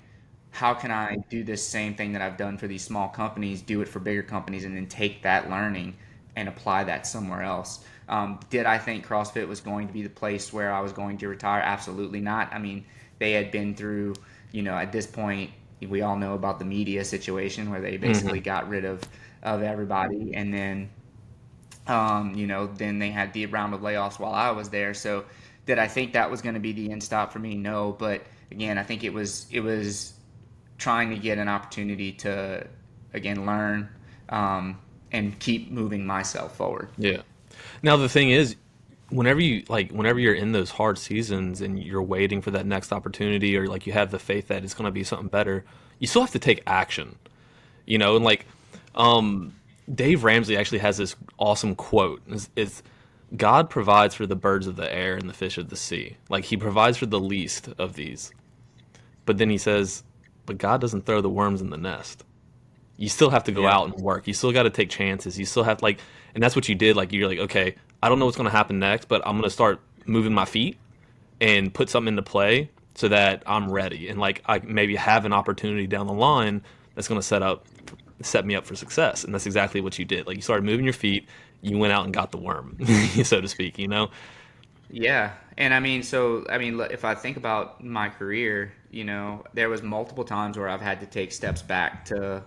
how can I do this same thing that I've done for these small companies, do it for bigger companies, and then take that learning and apply that somewhere else. Did I think CrossFit was going to be the place where I was going to retire? Absolutely not. I mean, they had been through, at this point, we all know about the media situation where they basically Hmm. got rid of everybody, and then then they had the round of layoffs while I was there. So did I think that was going to be the end stop for me? No, but again, I think it was trying to get an opportunity to again learn and keep moving myself forward. Yeah. Now the thing is, whenever you're in those hard seasons and you're waiting for that next opportunity, or like you have the faith that it's going to be something better, you still have to take action. And like um Dave Ramsey actually has this awesome quote. It's God provides for the birds of the air and the fish of the sea. Like he provides for the least of these. But then he says, but God doesn't throw the worms in the nest. You still have to go Yep. out and work. You still got to take chances. You still have like, and that's what you did. Like you're like, okay, I don't know what's going to happen next, but I'm going to start moving my feet and put something into play so that I'm ready and like I maybe have an opportunity down the line that's going to set me up for success. And that's exactly what you did. Like you started moving your feet, you went out and got the worm, so to speak. Yeah, and I mean, so I mean, if I think about my career, there was multiple times where I've had to take steps back to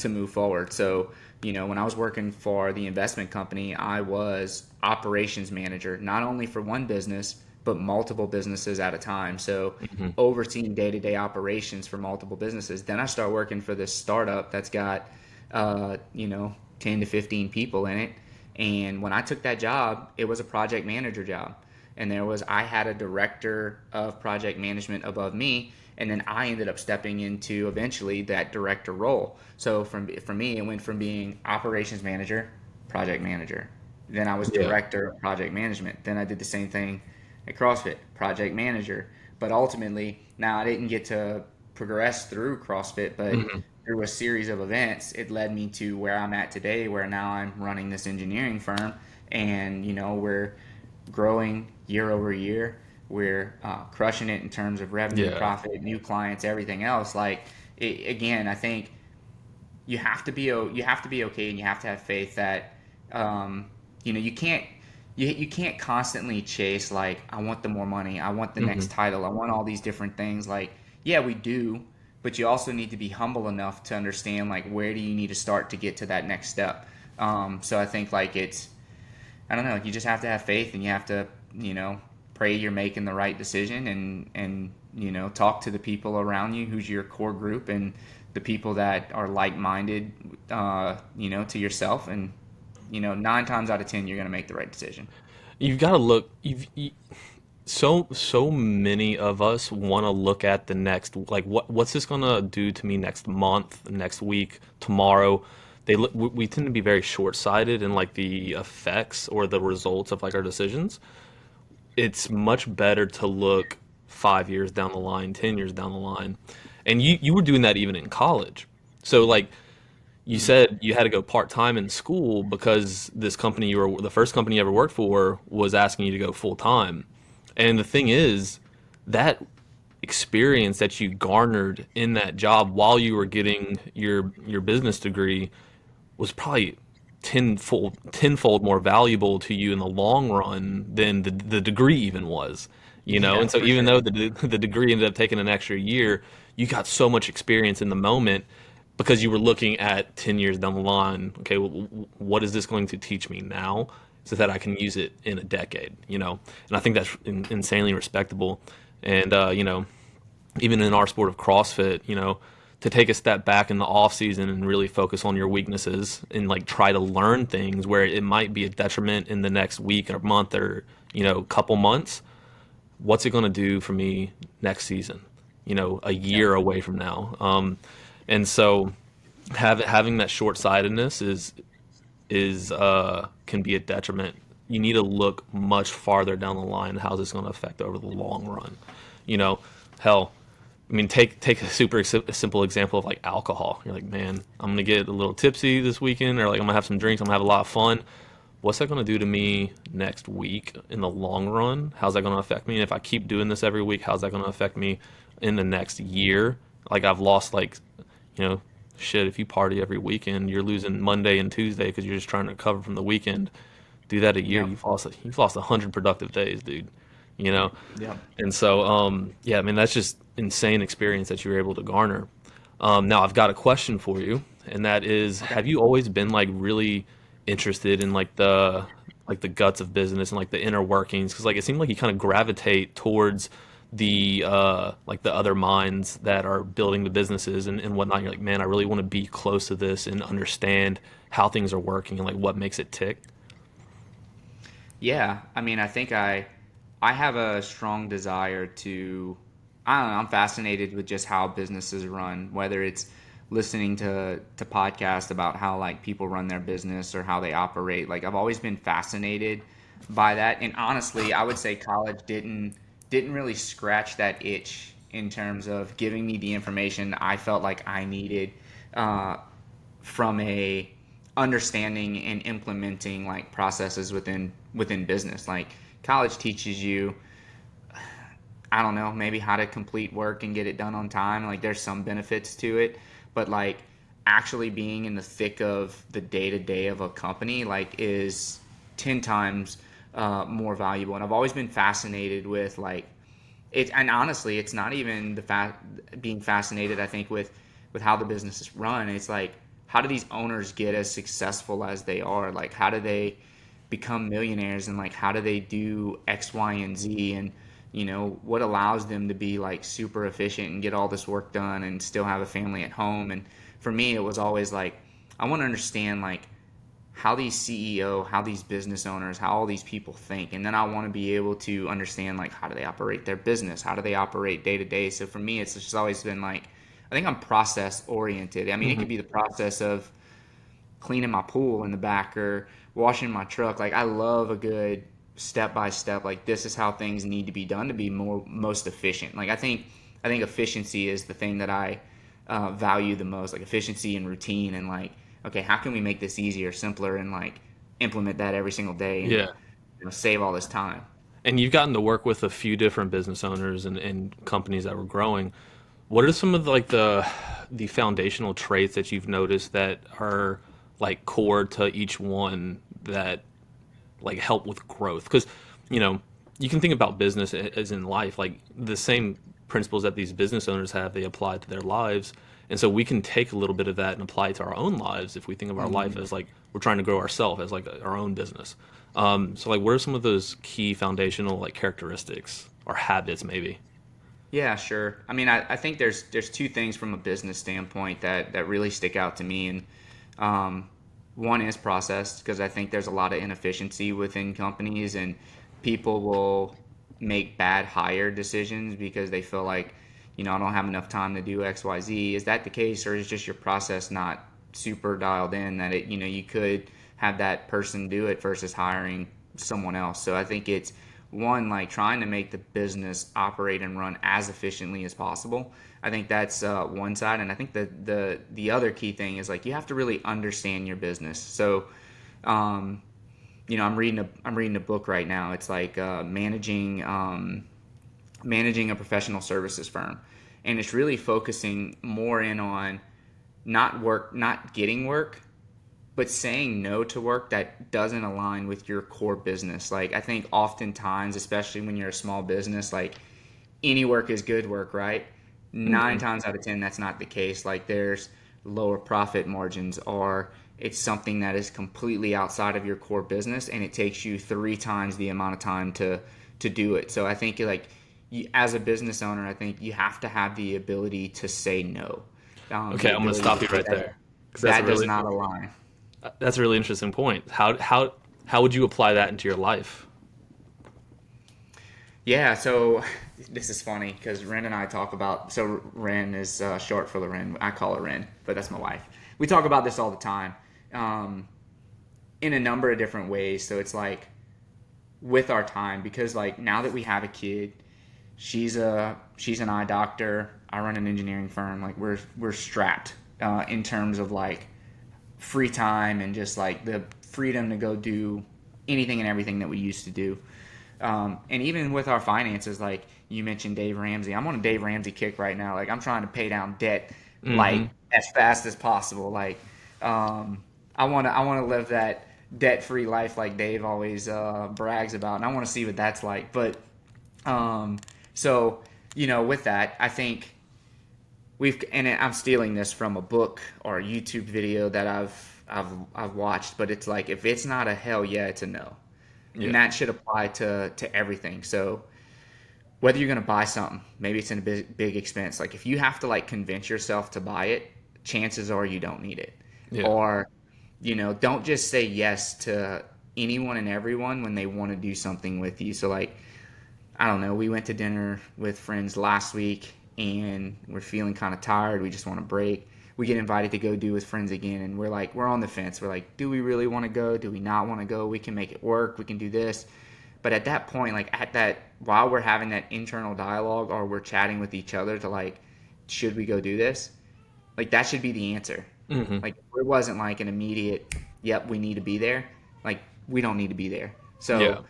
move forward. So, when I was working for the investment company, I was operations manager, not only for one business, but multiple businesses at a time. So, Hmm. overseeing day to day operations for multiple businesses. Then I start working for this startup that's got, 10 to 15 people in it. And when I took that job, it was a project manager job. And I had a director of project management above me, and then I ended up stepping into eventually that director role. So for me, it went from being operations manager, project manager. Then I was Yeah. director of project management. Then I did the same thing at CrossFit, project manager. But ultimately, now I didn't get to progress through CrossFit, but Hmm. through a series of events, it led me to where I'm at today, where now I'm running this engineering firm, and we're growing year over year. We're crushing it in terms of revenue, Yeah. profit, new clients, everything else. Again, I think you have to be okay, and you have to have faith that you can't you can't constantly chase like, I want the more money, I want the Hmm. next title, I want all these different things. Like, yeah, we do, but you also need to be humble enough to understand like, where do you need to start to get to that next step. So I think like I don't know, you just have to have faith, and you have to pray you're making the right decision, and talk to the people around you, who's your core group, and the people that are like-minded to yourself. And 9 times out of 10 you're going to make the right decision. You've got to look. So many of us want to look at the next, like what's this gonna do to me next month, next week, tomorrow. We tend to be very short-sighted in like the effects or the results of like our decisions. It's much better to look 5 years down the line, 10 years down the line, and you were doing that even in college. So like you Mm. said, you had to go part-time in school because this company, you were the first company you ever worked for, was asking you to go full-time. And the thing is, that experience that you garnered in that job while you were getting your business degree was probably tenfold more valuable to you in the long run than the degree even was. Yeah, And so for even sure. though the degree ended up taking an extra year, you got so much experience in the moment because you were looking at 10 years down the line. Okay, well, what is this going to teach me now so that I can use it in a decade? And I think that's insanely respectable. And even in our sport of CrossFit, to take a step back in the off season and really focus on your weaknesses and like try to learn things where it might be a detriment in the next week or month or couple months. What's it going to do for me next season? A Yeah. year away from now. And so having that short sightedness is can be a detriment. You need to look much farther down the line. How's this going to affect over the long run? You know, hell, I mean, take a simple example of like alcohol. You're like, man, I'm gonna get a little tipsy this weekend, or like I'm gonna have some drinks. I'm gonna have a lot of fun. What's that gonna do to me next week in the long run? How's that gonna affect me? And if I keep doing this every week, how's that gonna affect me in the next year? Like I've lost like, you know, shit. If you party every weekend, you're losing Monday and Tuesday because you're just trying to recover from the weekend. Do that a year, Yep. you've lost 100 productive days, dude. You know, Yep. and so, yeah, I mean, that's just insane experience that you were able to garner. Now, I've got a question for you, and that is, Okay. have you always been like really interested in like the guts of business and like the inner workings? Because like it seemed like you kind of gravitate towards the like the other minds that are building the businesses and whatnot. You're like, man, I really want to be close to this and understand how things are working and like what makes it tick. Yeah, I mean, I think I have a strong desire to, I don't know, I'm fascinated with just how businesses run, whether it's listening to podcasts about how like people run their business or how they operate. Like I've always been fascinated by that. And honestly, I would say college didn't really scratch that itch in terms of giving me the information I felt like I needed uh, from a understanding and implementing like processes within business. Like college teaches you, I don't know, maybe how to complete work and get it done on time. Like there's some benefits to it, but like actually being in the thick of the day to day of a company like is 10 times more valuable. And I've always been fascinated with like And honestly, it's not even being fascinated, I think, with how the business is run. It's like, how do these owners get as successful as they are? Like, how do they become millionaires, and like, how do they do X, Y, and Z? And what allows them to be like super efficient and get all this work done and still have a family at home? And for me, it was always like, I want to understand like how these CEO, how these business owners, how all these people think. And then I want to be able to understand like, how do they operate their business? How do they operate day to day? So for me, it's just always been like, I think I'm process oriented. I mean, it Hmm. could be the process of cleaning my pool in the back or washing my truck. Like, I love a good step by step, like, this is how things need to be done to be most efficient. Like, I think efficiency is the thing that I value the most, like efficiency and routine, and like, okay, how can we make this easier, simpler, and like implement that every single day, and Yeah. save all this time. And you've gotten to work with a few different business owners and companies that were growing. What are some of the foundational traits that you've noticed that are like core to each one that like help with growth? Because you know you can think about business as in life, like the same principles that these business owners have, they apply to their lives, and so we can take a little bit of that and apply it to our own lives if we think of our life Mhm. as like we're trying to grow ourselves as like our own business. So like, what are some of those key foundational like characteristics or habits maybe? Yeah, sure. I mean, I think there's two things from a business standpoint that really stick out to me, and um, one is process, because I think there's a lot of inefficiency within companies, and people will make bad hire decisions because they feel like, I don't have enough time to do X, Y, Z. Is that the case, or is just your process not super dialed in that you could have that person do it versus hiring someone else? So I think it's one, like trying to make the business operate and run as efficiently as possible. I think that's one side, and I think the other key thing is like, you have to really understand your business. So, um, I'm reading a book right now. It's like managing a professional services firm, and it's really focusing more in on not getting work, but saying no to work that doesn't align with your core business. Like, I think oftentimes, especially when you're a small business, like, any work is good work, right? Nine Hmm. times out of 10, that's not the case. Like, there's lower profit margins, or it's something that is completely outside of your core business, and it takes you three times the amount of time to do it. So I think, like, as a business owner, I think you have to have the ability to say no. Okay, The I'm gonna ability stop to you say right that there because that does not align. that's a really interesting point. How would you apply that into your life? Yeah, so this is funny because Ren and I talk about. So Ren is short for Loren. I call her Ren, but that's my wife. We talk about this all the time, um, in a number of different ways. So it's like, with our time, because like, now that we have a kid, she's an eye doctor. I run an engineering firm. Like, we're strapped in terms of like free time and just like the freedom to go do anything and everything that we used to do. And even with our finances, like you mentioned Dave Ramsey, I'm on a Dave Ramsey kick right now. Like, I'm trying to pay down debt like Hmm. as fast as possible. Like, I want to live that debt free life like Dave always brags about, and I want to see what that's like. But um, so with that, I think I'm stealing this from a book or a YouTube video that I've watched, but it's like, if it's not a hell yeah, it's a no, and Yeah. that should apply to everything. So whether you're gonna buy something, maybe it's in a big expense. Like, if you have to like convince yourself to buy it, chances are you don't need it. Yeah. Or don't just say yes to anyone and everyone when they want to do something with you. So like, I don't know, we went to dinner with friends last week, and we're feeling kind of tired. We just want to break. We get invited to go do with friends again, and we're on the fence. We're like, do we really want to go? Do we not want to go? We can make it work. We can do this. But at that point, like, while we're having that internal dialogue, or we're chatting with each other to like, should we go do this? Like, that should be the answer. Hmm. Like, it wasn't like an immediate, yep, we need to be there. Like, we don't need to be there. Yeah. So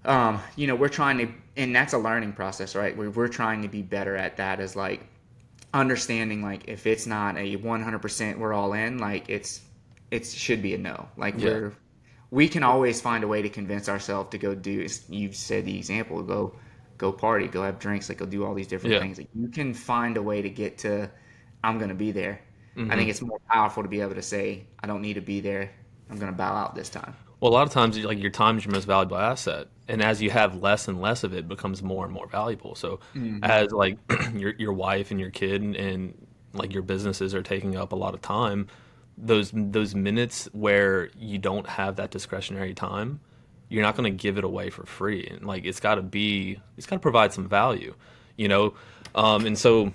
we're trying to, and that's a learning process, right? We're trying to be better at that, as like understanding, like, if it's not a 100% we're all in, like, it should be a no. Like, Yeah. we can always find a way to convince ourselves to go do, you said the example, go go party, go have drinks, like go do all these different Yeah. things. Like you can find a way to get to, I'm gonna be there. I Hmm. think it's more powerful to be able to say, I don't need to be there. I'm gonna bow out this time. Well, a lot of times, like your time is your most valuable asset, and as you have less and less of it, it becomes more and more valuable. So, Hmm. as like your wife and your kid and like your businesses are taking up a lot of time, those minutes where you don't have that discretionary time, you're not going to give it away for free, and like it's got to provide some value, you know, and so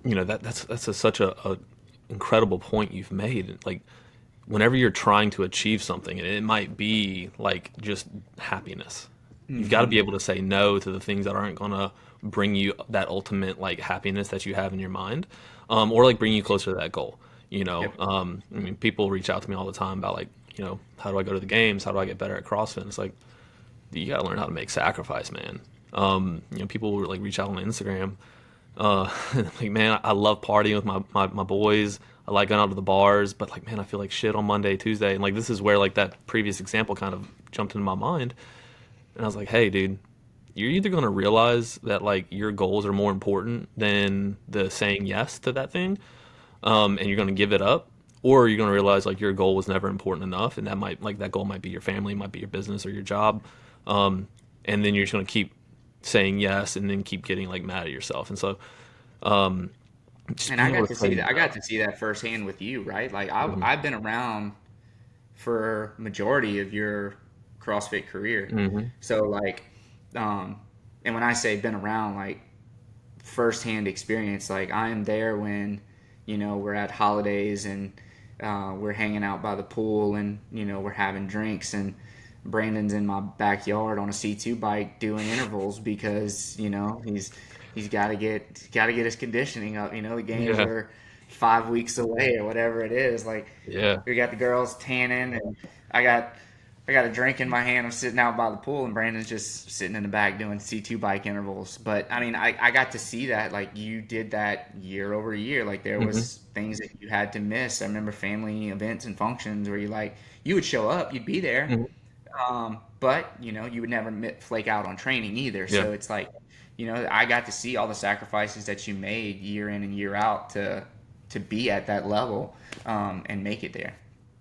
that's such a incredible point you've made. Like whenever you're trying to achieve something, and it might be like just happiness, you've got to be Hmm. able to say no to the things that aren't gonna bring you that ultimate like happiness that you have in your mind, or like bring you closer to that goal. Yep. I mean, people reach out to me all the time about like, how do I go to the games? How do I get better at CrossFit? And it's like you got to learn how to make sacrifice, man. People will like reach out on Instagram, like, man, I love partying with my boys. I like going out to the bars, but like, man, I feel like shit on Monday, Tuesday. And like, this is where like that previous example kind of jumped into my mind. And I was like, hey, dude, you're either going to realize that like your goals are more important than the saying yes to that thing, and you're going to give it up, or you're going to realize like your goal was never important enough. And that might, like, that goal might be your family, might be your business or your job. Um, and then you're just going to keep saying yes and then keep getting like mad at yourself. And so, just And I being able got to to say see that. I got no. to see that firsthand with you, right? Like I've Hmm. I've been around for majority of your CrossFit career, Hmm. so like, um, and when I say been around, like firsthand experience. Like I am there when, we're at holidays and we're hanging out by the pool and we're having drinks and Brandon's in my backyard on a C2 bike doing intervals because he's got to get his conditioning up. The games Yeah. are 5 weeks away or whatever it is. Like Yeah. we got the girls tanning and I got I got a drink in my hand. I'm sitting out by the pool, and Brandon's just sitting in the back doing C2 bike intervals. But I mean, I got to see that. Like you did that year over year. Like there Hmm. was things that you had to miss. I remember family events and functions where you would show up, you'd be there, Hmm. but you would never flake out on training either. Yeah. So it's like, I got to see all the sacrifices that you made year in and year out to be at that level, and make it there.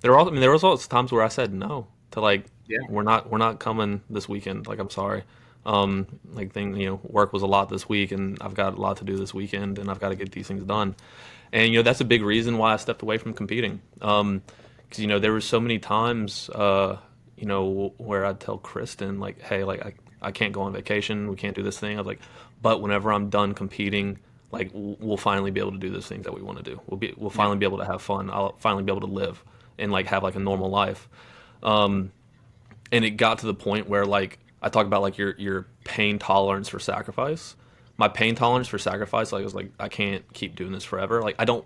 I mean, there was also times where I said no to like, Yeah. we're not coming this weekend. Like, I'm sorry. Like work was a lot this week, and I've got a lot to do this weekend, and I've got to get these things done. And that's a big reason why I stepped away from competing. Because there were so many times, where I'd tell Kristen like, hey, like I can't go on vacation. We can't do this thing. I was like, but whenever I'm done competing, like we'll finally be able to do those things that we want to do. We'll Yep. finally be able to have fun. I'll finally be able to live and like have like a normal life. Um, and it got to the point where like I talk about like your pain tolerance for sacrifice. My pain tolerance for sacrifice, like I was like, I can't keep doing this forever. Like I don't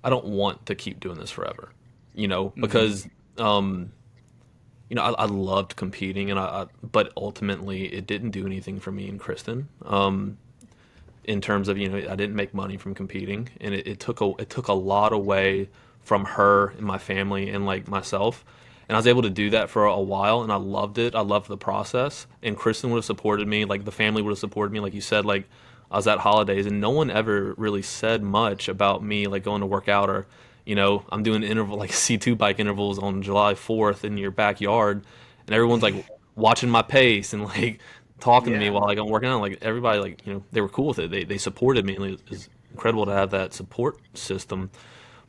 want to keep doing this forever. Hmm. Because I loved competing, but ultimately it didn't do anything for me and Kristen. In terms of I didn't make money from competing, and it took a lot away from her and my family and like myself. And I was able to do that for a while, and I loved it. I loved the process. And Kristen would have supported me, like the family would have supported me, like you said. Like I was at holidays, and no one ever really said much about me, like going to work out or, I'm doing interval like C2 bike intervals on July 4th in your backyard, and everyone's like watching my pace and like talking to me Yeah. while like I'm working out. Like everybody, like they were cool with it. They supported me. And it was incredible to have that support system.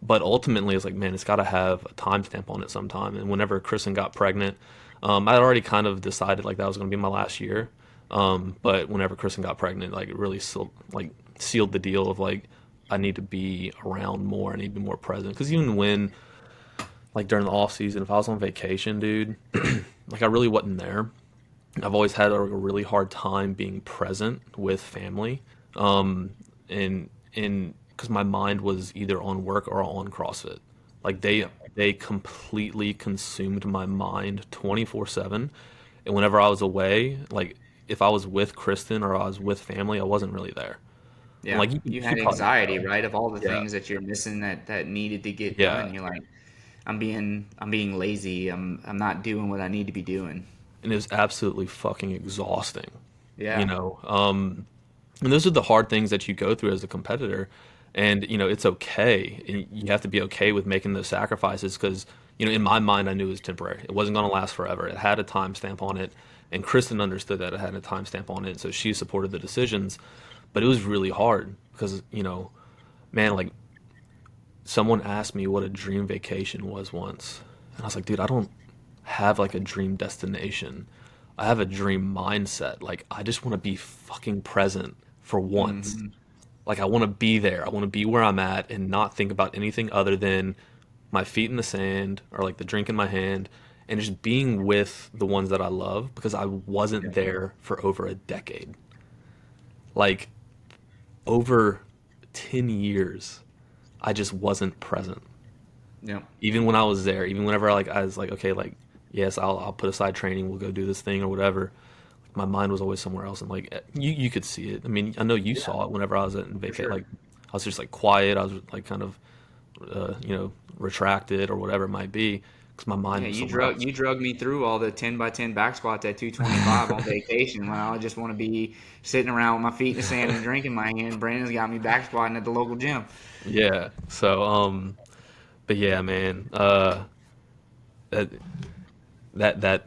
But ultimately, it's like, man, it's got to have a timestamp on it sometime. And whenever Kristen got pregnant, I had already kind of decided like that was going to be my last year. But whenever Kristen got pregnant, like it really sealed the deal of like I need to be around more. I need to be more present. Because even when like during the off season, if I was on vacation, dude, like I really wasn't there. I've always had a really hard time being present with family, and because my mind was either on work or on CrossFit. Like they Yep. they completely consumed my mind 24/7, and whenever I was away, like if I was with Kristen or I was with family, I wasn't really there. And Yeah. like You you had probably anxiety, know. right? Of all the Yeah, things that you're missing that needed to get yeah, done. You're like, I'm being lazy. I'm not doing what I need to be doing. and it was absolutely fucking exhausting. you Yeah. know. And those are the hard things that you go through as a competitor. And, it's okay. And you have to be okay with making those sacrifices because, in my mind, I knew it was temporary. It wasn't going to last forever. It had a timestamp on it. And Kristen understood that it had a timestamp on it. So she supported the decisions. But it was really hard because, man, like someone asked me what a dream vacation was once. And I was like, dude, I don't have like a dream destination. I have a dream mindset. Like, I just want to be fucking present for once. Hmm. Like, I want to be there. I want to be where I'm at and not think about anything other than my feet in the sand or like the drink in my hand and just being with the ones that I love because I wasn't Yeah. there for over a decade. Like, over 10 years, I just wasn't present. Yep. Even when I was there, even whenever I was like, okay, like, yes, I'll put aside training, we'll go do this thing or whatever. My mind was always somewhere else, and like you could see it. I mean, I know you Yeah, saw it whenever I was at for vacate. sure. Like, I was just like quiet. I was like kind of, retracted or whatever it might be, because my mind Yeah, was you somewhere drug else. you drug me through all the 10 by 10 back squats at 225 on vacation when I just want to be sitting around with my feet in the sand and a drink in my hand. Brandon's got me back squatting at the local gym. Yeah. So, but yeah, man, that that that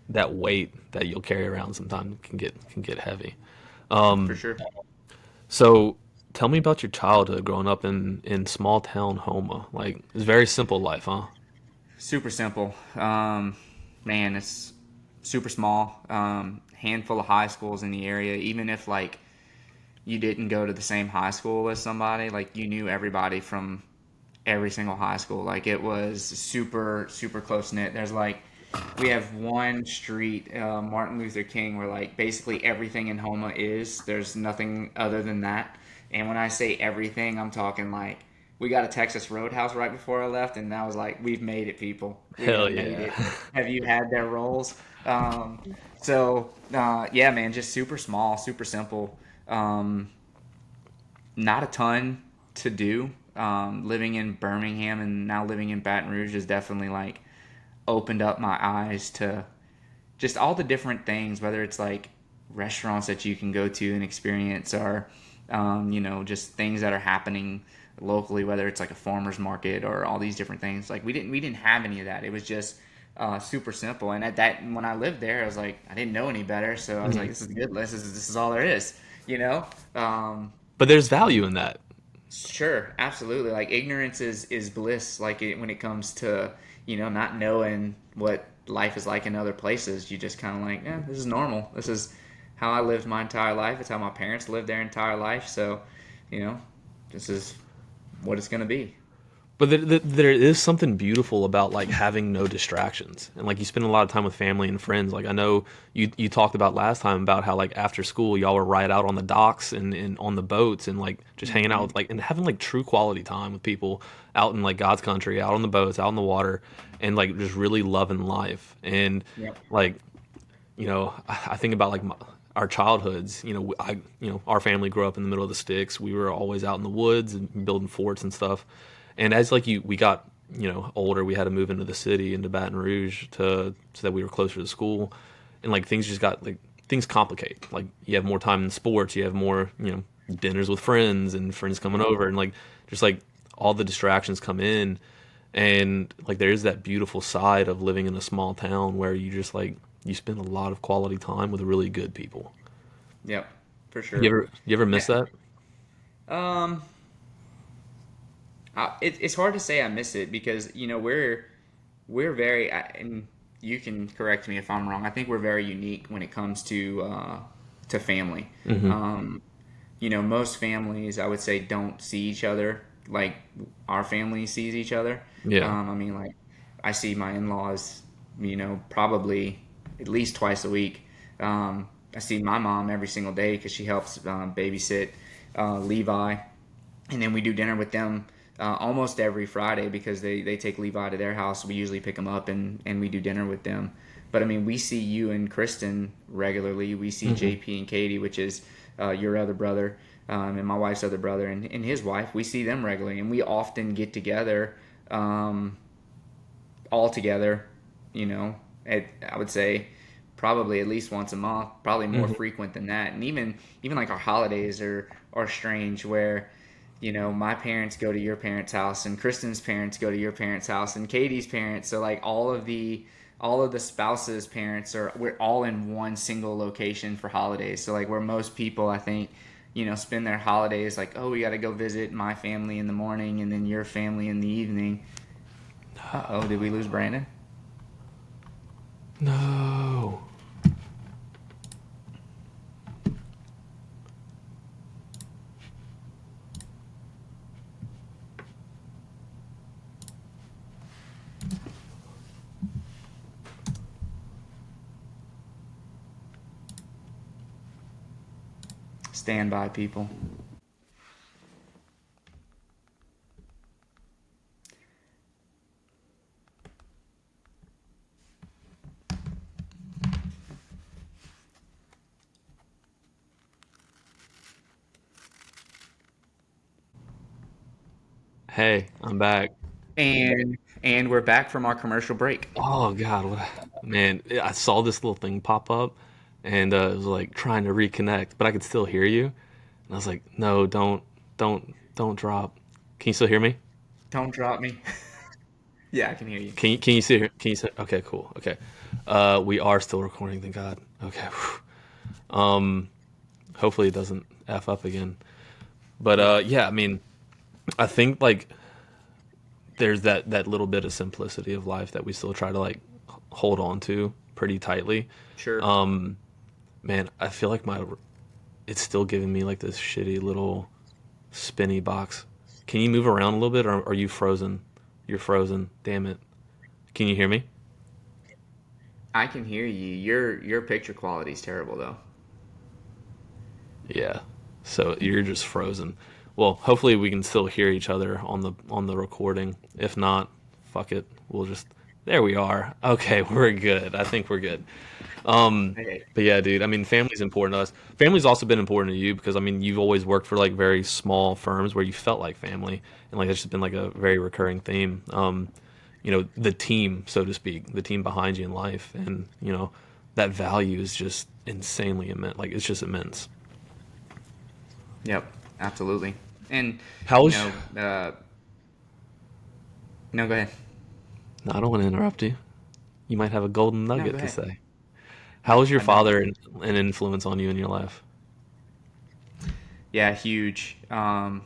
that weight that you'll carry around sometimes can get heavy. For Um, sure. So tell me about your childhood growing up in small town Homa. Like it's very simple life, huh? Super simple. Man, it's super small. Handful of high schools in the area. Even if like you didn't go to the same high school as somebody, like you knew everybody from every single high school. Like it was super super close knit. There's like we have one street, Martin Luther King, where like basically everything in Homa is. There's nothing other than that. And when I say everything, I'm talking like we got a Texas Roadhouse right before I left, and I was like, "We've made it, people. We have Hell made yeah. it. Have you had their rolls?" Yeah, man, just super small, super simple. Um, Not a ton to do. Living in Birmingham and now living in Baton Rouge has definitely like opened up my eyes to just all the different things, whether it's like restaurants that you can go to and experience, or just things that are happening locally, whether it's like a farmer's market or all these different things. Like we didn't have any of that. It was just super simple. And at that, when I lived there, I was like, I didn't know any better, so I was like, Mhm. this is good. This is all there is, you know. But there's value in that. Sure, absolutely. Like ignorance is bliss. Like when it comes to not knowing what life is like in other places, you just kind of like, yeah, this is normal. This is how I lived my entire life. It's how my parents lived their entire life. So, you know, this is what it's gonna be. But there is something beautiful about like having no distractions and like you spend a lot of time with family and friends. Like I know you talked about last time about how like after school y'all were right out on the docks and on the boats and like just hanging out Hmm. with like and having like true quality time with people out in like God's country, out on the boats, out in the water, and like just really loving life. And Yep. like I think about like our childhoods. Our family grew up in the middle of the sticks. We were always out in the woods and building forts and stuff. And as like we got older, we had to move into the city, into Baton Rouge, to so that we were closer to school. And like things just got like things complicate. Like you have more time in sports, you have more dinners with friends and friends coming Yep. over, and like just like all the distractions come in, and like there is that beautiful side of living in a small town where you just like you spend a lot of quality time with really good people. Yep. For You sure. ever miss Yeah. that? Um. It's hard to say I miss it because we're very and you can correct me if I'm wrong. I think we're very unique when it comes to family. Hmm. Um, most families I would say don't see each other like our family sees each other. Yeah. I mean, like I see my in-laws, probably at least twice a week. I see my mom every single day because she helps babysit Levi, and then we do dinner with them almost every Friday because they take Levi to their house. We usually pick them up and we do dinner with them. But I mean, we see you and Kristen regularly. We see Hmm. JP and Katie, which is your other brother, and my wife's other brother, and his wife. We see them regularly, and we often get together, all together. I would say probably at least once a month, probably more Hmm. frequent than that. And even like our holidays are strange where, my parents go to your parents' house and Kristen's parents go to your parents' house and Katie's parents. So like all of the spouses' parents we're all in one single location for holidays. So like where most people I think, spend their holidays like, oh, we got to go visit my family in the morning and then your family in the evening. Uh-oh, did we lose Brandon? No. Stand by, people. Hey, I'm back. And we're back from our commercial break. Oh God, man, I saw this little thing pop up, and it was like trying to reconnect, but I could still hear you, and I was like, no, don't drop. Can you still hear me? Don't drop me. Yeah, I can hear you. Can you see? Can you see? Okay, cool. Okay, we are still recording. Thank God. Okay. Whew. Hopefully it doesn't f up again. But Yeah. yeah, I mean, I think like there's that little bit of simplicity of life that we still try to like hold on to pretty tightly. Sure. Um, Man, I feel like my it's still giving me like this shitty little spinny box. Can you move around a little bit, or are you frozen? You're frozen. Damn it. Can you hear me? I can hear you. Your picture quality is terrible though. Yeah. So you're just frozen. Well, hopefully we can still hear each other on the recording. If not, fuck it. We'll just there we are. Okay, we're good. I think we're good. Okay. But yeah, dude, I mean, family's important to us. Family's also been important to you because I mean, you've always worked for like very small firms where you felt like family, and like it's just been like a very recurring theme. The team, so to speak, the team behind you in life, and that value is just insanely immense. Like it's just immense. Yep. Absolutely. And How you was? know, uh, no, go ahead. No, I don't want to interrupt you. You might have a golden No, nugget go to ahead. say. How was your I don't. father an influence on you in your life? Yeah, huge. So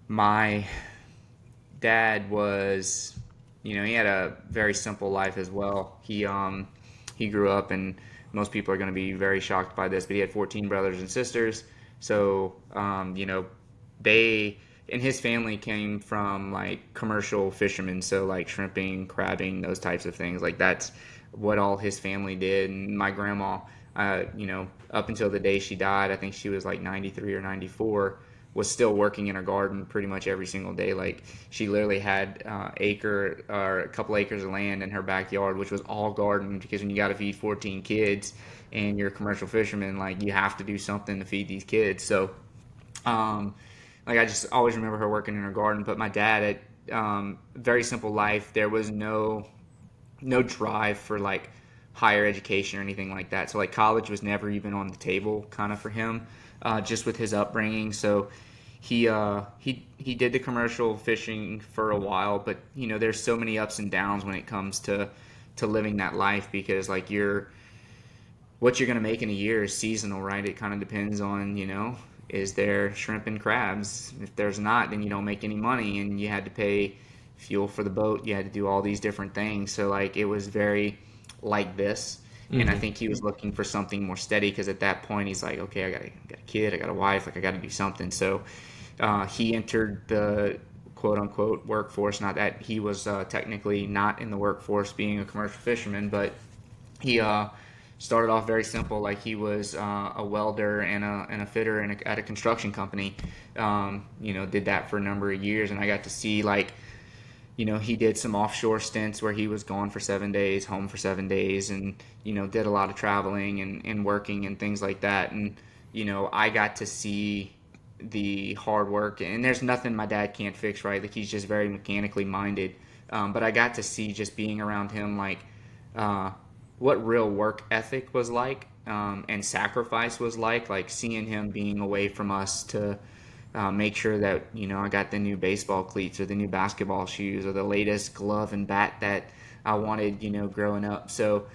my dad was, he had a very simple life as well. He grew up, and most people are going to be very shocked by this, but he had 14 brothers and sisters. So, they and his family came from like commercial fishermen, so like shrimping, crabbing, those types of things. Like that's what all his family did. And my grandma, up until the day she died, I think she was like 93 or 94, was still working in her garden pretty much every single day. Like she literally had acre or a couple acres of land in her backyard, which was all garden because when you got to feed 14 kids and you're a commercial fisherman, like you have to do something to feed these kids. So um, like I just always remember her working in her garden. But my dad, had very simple life. There was no drive for like higher education or anything like that. So like college was never even on the table, kind of for him, just with his upbringing. So he did the commercial fishing for a while, but there's so many ups and downs when it comes to living that life because like what you're going to make in a year is seasonal, right? It kind of depends on, is there shrimp and crabs? If there's not, then you don't make any money and you had to pay fuel for the boat. You had to do all these different things. So, like, it was very like this. And I Hmm. think he was looking for something more steady because at that point he's like, okay, I got a kid, I got a wife, like, I got to do something. So, he entered the quote unquote workforce. Not that he was technically not in the workforce being a commercial fisherman, but he started off very simple, like he was a welder and a fitter at a construction company. Did that for a number of years, and I got to see like he did some offshore stints where he was gone for 7 days, home for 7 days, and did a lot of traveling and working and things like that. And I got to see the hard work, and there's nothing my dad can't fix, right? Like he's just very mechanically minded. But I got to see just being around him, like uh, what real work ethic was like, and sacrifice was like seeing him being away from us to make sure that I got the new baseball cleats or the new basketball shoes or the latest glove and bat that I wanted growing up. So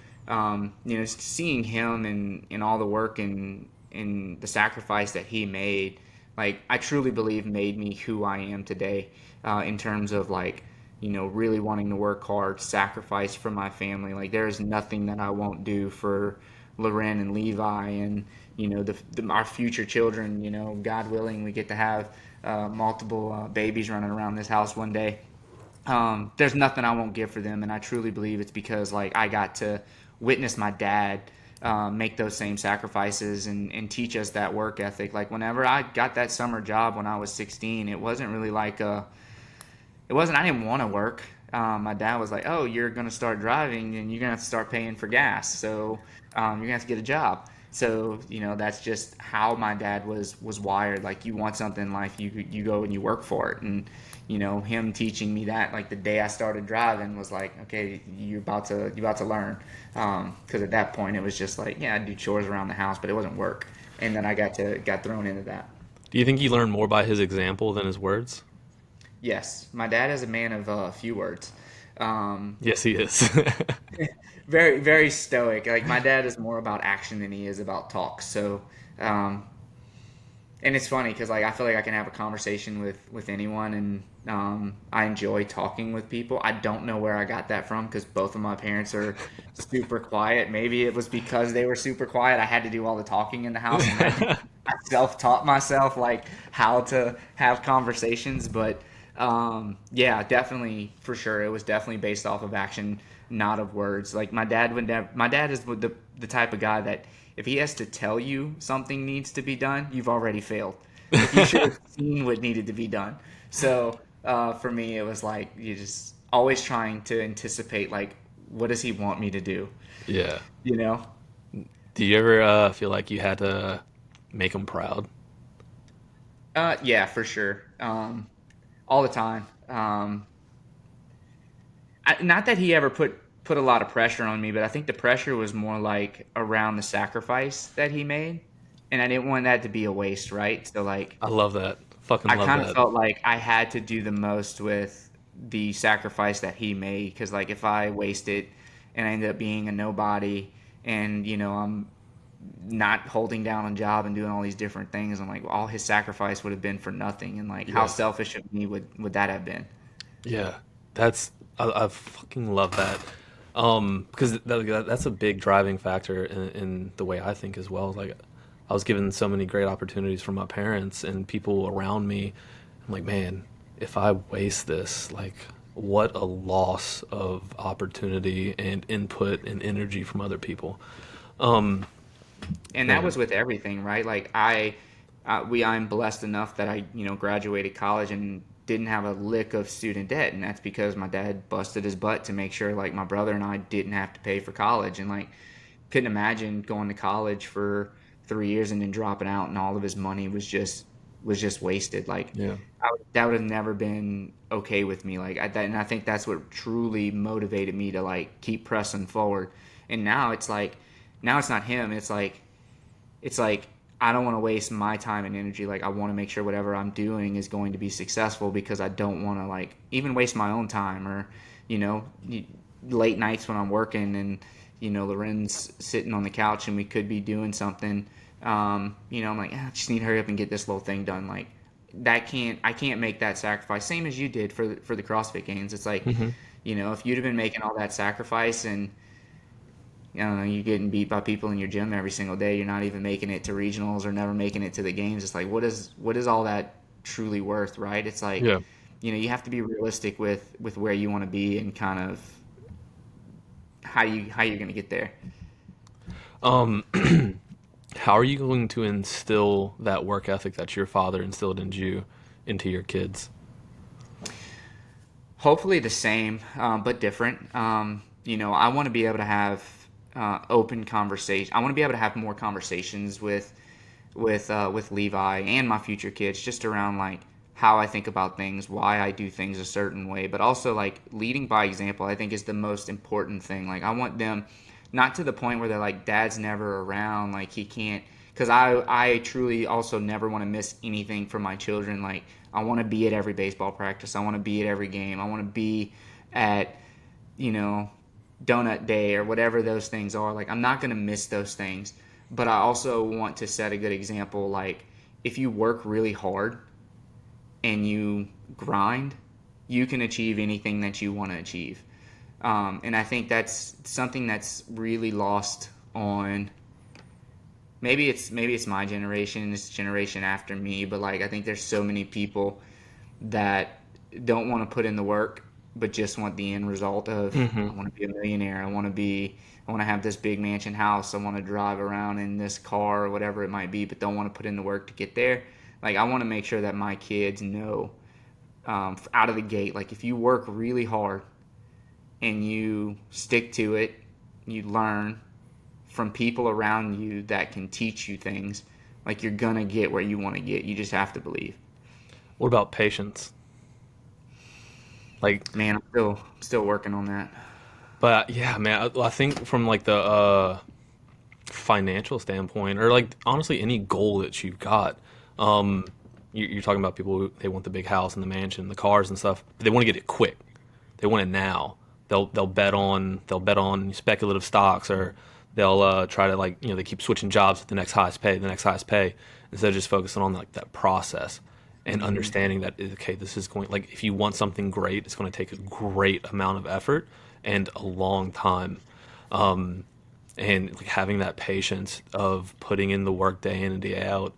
seeing him and all the work and the sacrifice that he made, like I truly believe made me who I am today, in terms of like really wanting to work hard, sacrifice for my family. Like there is nothing that I won't do for Loren and Levi and our future children. God willing, we get to have multiple babies running around this house one day. There's nothing I won't give for them, and I truly believe it's because like I got to witness my dad make those same sacrifices and teach us that work ethic. Like whenever I got that summer job when I was 16, it wasn't really like it wasn't, I didn't want to work. My dad was like, "Oh, you're going to start driving and you're going to have to start paying for gas. So you're going to have to get a job." So, that's just how my dad was wired. Like you want something in life, you go and you work for it. And, him teaching me that like the day I started driving was like, okay, you're about to learn. Cause at that point it was just like, yeah, I'd do chores around the house, but it wasn't work. And then I got thrown into that. Do you think you learned more by his example than his words? Yes, my dad is a man of few words. Um, Yes, he is. very, very stoic. Like my dad is more about action than he is about talk. So, um, and it's funny because like I feel like I can have a conversation with anyone, and I enjoy talking with people. I don't know where I got that from because both of my parents are super quiet. Maybe it was because they were super quiet. I had to do all the talking in the house, and I self-taught myself like how to have conversations. But yeah, definitely for sure, it was definitely based off of action, not of words. Like my dad is the type of guy that if he has to tell you something needs to be done, you've already failed. Like you should have seen what needed to be done. So for me, it was like you just always trying to anticipate like what does he want me to do, Yeah. you know? Do you ever feel like you had to make him proud? Yeah, for sure. All the time. Not that he ever put a lot of pressure on me, but I think the pressure was more like around the sacrifice that he made, and I didn't want that to be a waste, right? So like I love that. Fucking I love kind of that. felt like I had to do the most with the sacrifice that he made because like if I waste it and I ended up being a nobody and I'm not holding down a job and doing all these different things, I'm like well, all his sacrifice would have been for nothing, and like how Yeah. selfish of me would that have been? Yeah. That's I fucking love that. Because that's a big driving factor in the way I think as well. Like I was given so many great opportunities from my parents and people around me. I'm like, man, if I waste this, like what a loss of opportunity and input and energy from other people. Um, And that man, was with everything, right? Like I'm blessed enough that I graduated college and didn't have a lick of student debt, and that's because my dad busted his butt to make sure like my brother and I didn't have to pay for college, and like couldn't imagine going to college for 3 years and then dropping out and all of his money was just wasted. Like yeah, that would have never been okay with me. Like and I think that's what truly motivated me to like keep pressing forward. And now it's not him. It's like I don't want to waste my time and energy. Like I want to make sure whatever I'm doing is going to be successful because I don't want to like even waste my own time or you know late nights when I'm working and Loren's sitting on the couch and we could be doing something. I'm like I just need to hurry up and get this little thing done. Like I can't make that sacrifice. Same as you did for the CrossFit Games. It's like hmm if you'd have been making all that sacrifice and I don't know, you're getting beat by people in your gym every single day. You're not even making it to regionals or never making it to the games. It's like, what is all that truly worth, right? It's like, yeah. you have to be realistic with where you want to be and kind of how you're going to get there. Um, how are you going to instill that work ethic that your father instilled in you into your kids? Hopefully the same, but different. I want to be able to have open conversation. I want to be able to have more conversations with Levi and my future kids, just around like how I think about things, why I do things a certain way, but also like leading by example, I think is the most important thing. Like I want them not to the point where they're like, dad's never around, like he can't, because I truly also never want to miss anything from my children. Like I want to be at every baseball practice. I want to be at every game. I want to be at, you know, donut day or whatever those things are. Like I'm not going to miss those things, but I also want to set a good example. Like if you work really hard and you grind, you can achieve anything that you want to achieve. And I think that's something that's really lost on. Maybe it's my generation, this generation after me, but like I think there's so many people that don't want to put in the work, but just want the end result of Hmm. I want to be a millionaire. I want to have this big mansion house. I want to drive around in this car or whatever it might be, but don't want to put in the work to get there. Like I want to make sure that my kids know out of the gate, like if you work really hard and you stick to it, you learn from people around you that can teach you things, like you're gonna get where you want to get. You just have to believe. What about patience? Like, Man, I'm still working on that. but yeah, man, I think from like the financial standpoint, or like honestly any goal that you've got, you're talking about people who they want the big house and the mansion, the cars and stuff, but they want to get it quick. They want it now. They'll bet on speculative stocks, or they'll try to, like, they keep switching jobs with the next highest pay, instead of just focusing on like that process and Hmm. understanding that, okay, this is going, like, if you want something great, it's going to take a great amount of effort and a long time. And like having that patience of putting in the work day in and day out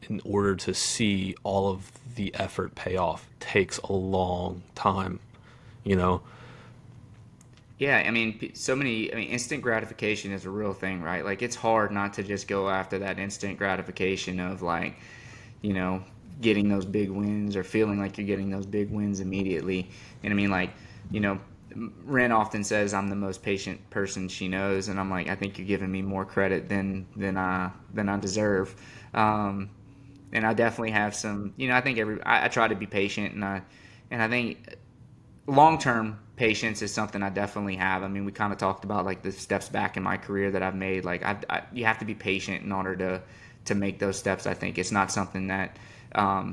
in order to see all of the effort pay off takes a long time, you know. Yeah, I mean, so many. I mean, instant gratification is a real thing, right? Like, it's hard not to just go after that instant gratification of like, you know, getting those big wins or feeling like you're getting those big wins immediately. And I mean, like, you know, Ren often says I'm the most patient person she knows, and I'm like, I think you're giving me more credit than I deserve. Um, and I definitely have some. You know, I think I try to be patient, and I think long term patience is something I definitely have. I mean, we kind of talked about like the steps back in my career that I've made. Like, you have to be patient in order to make those steps. I think it's not something that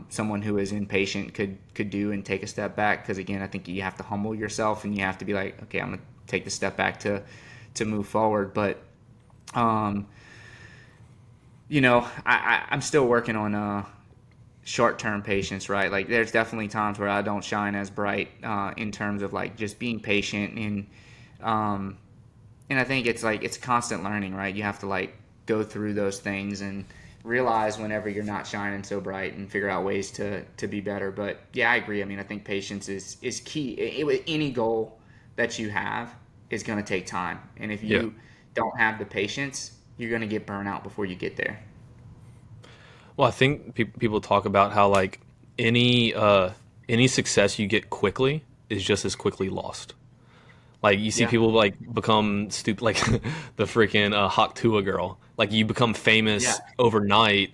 someone who is impatient could do and take a step back. Because again, I think you have to humble yourself and you have to be like, okay, I'm gonna take the step back to move forward. But um, you know, I'm still working on short term patience, right? Like there's definitely times where I don't shine as bright in terms of like just being patient um, and I think it's like it's constant learning, right? You have to like go through those things and realize whenever you're not shining so bright and figure out ways to be better. But yeah, I agree. I mean, I think patience is key. Any goal that you have is going to take time, and if Yeah. you don't have the patience, you're going to get burnt out before you get there. Well, I think people talk about how, like, any uh any success you get quickly is just as quickly lost. Like, you see Yeah. people like become stupid, like the freaking Hawk Tuah girl. Like, you become Yeah. famous overnight,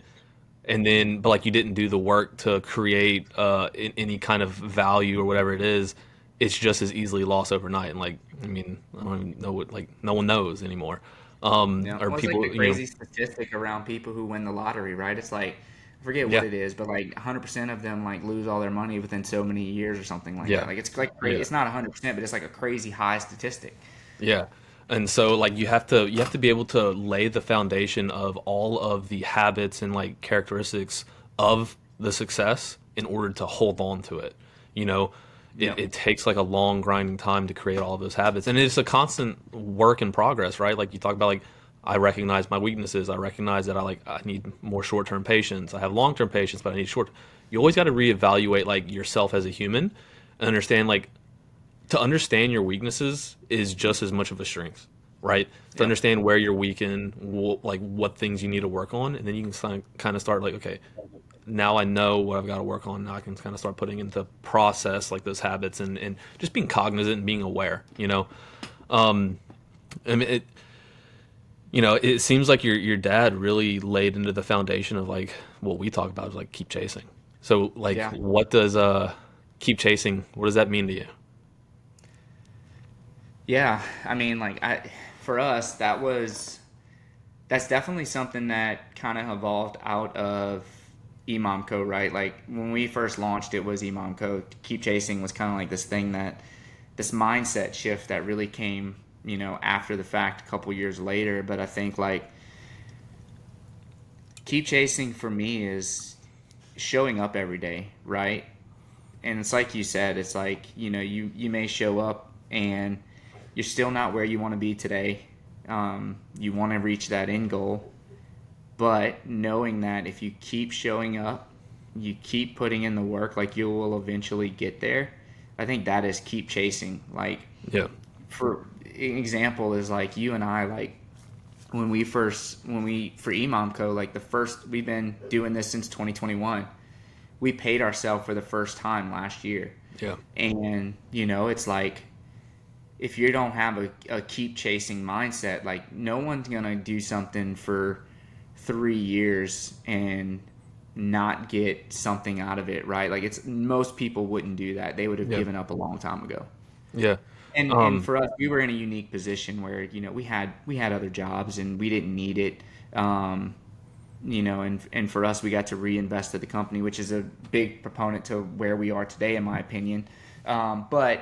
and then, but like, you didn't do the work to create any kind of value or whatever it is. It's just as easily lost overnight. And, like, I mean, I don't even know what, like, no one knows anymore. Yeah, Or well, it's like the people, crazy statistic around people who win the lottery, right? It's like I forget what yeah, it is, but like 100% of them like lose all their money within so many years or something like that. yeah, Like it's like crazy. yeah. It's not 100%, but it's like a crazy high statistic. Yeah. And so, like, you have to be able to lay the foundation of all of the habits and like characteristics of the success in order to hold on to it. You know, Yep. it takes like a long grinding time to create all of those habits. And it's a constant work in progress, right? Like, you talk about, like, I recognize my weaknesses. I recognize that I need more short-term patience. I have long-term patience, but I need short. You always got to reevaluate like yourself as a human and understand, like, to understand your weaknesses is just as much of a strength, right? To Yep. understand where you're weak in, like what things you need to work on, and then you can kind of start, like, okay, now I know what I've got to work on. Now I can kind of start putting into process like those habits, and just being cognizant and being aware. I mean, it seems like your dad really laid into the foundation of like what we talk about is like keep chasing. So like, Yeah. what does keep chasing? What does that mean to you? Yeah. I mean, like for us, that's definitely something that kind of evolved out of EMOM Co, right? Like when we first launched, it was EMOM Co. Keep chasing was kind of like this thing that this mindset shift that really came, after the fact a couple years later. But I think like keep chasing for me is showing up every day, right? And it's like you said, it's like, you may show up and you're still not where you want to be today. You want to reach that end goal, but knowing that if you keep showing up, you keep putting in the work, like you will eventually get there. I think that is keep chasing. Like Yeah. for example is like you and I, like when we for EMOM Co, like the first, we've been doing this since 2021. We paid ourselves for the first time last year. Yeah. And it's like if you don't have a keep chasing mindset, like no one's gonna do something for 3 years and not get something out of it, right? Like it's most people wouldn't do that. They would have Yeah. given up a long time ago. Yeah. And Um, for us, we were in a unique position where we had other jobs and we didn't need it. And for us, we got to reinvest at the company, which is a big proponent to where we are today, in my opinion. But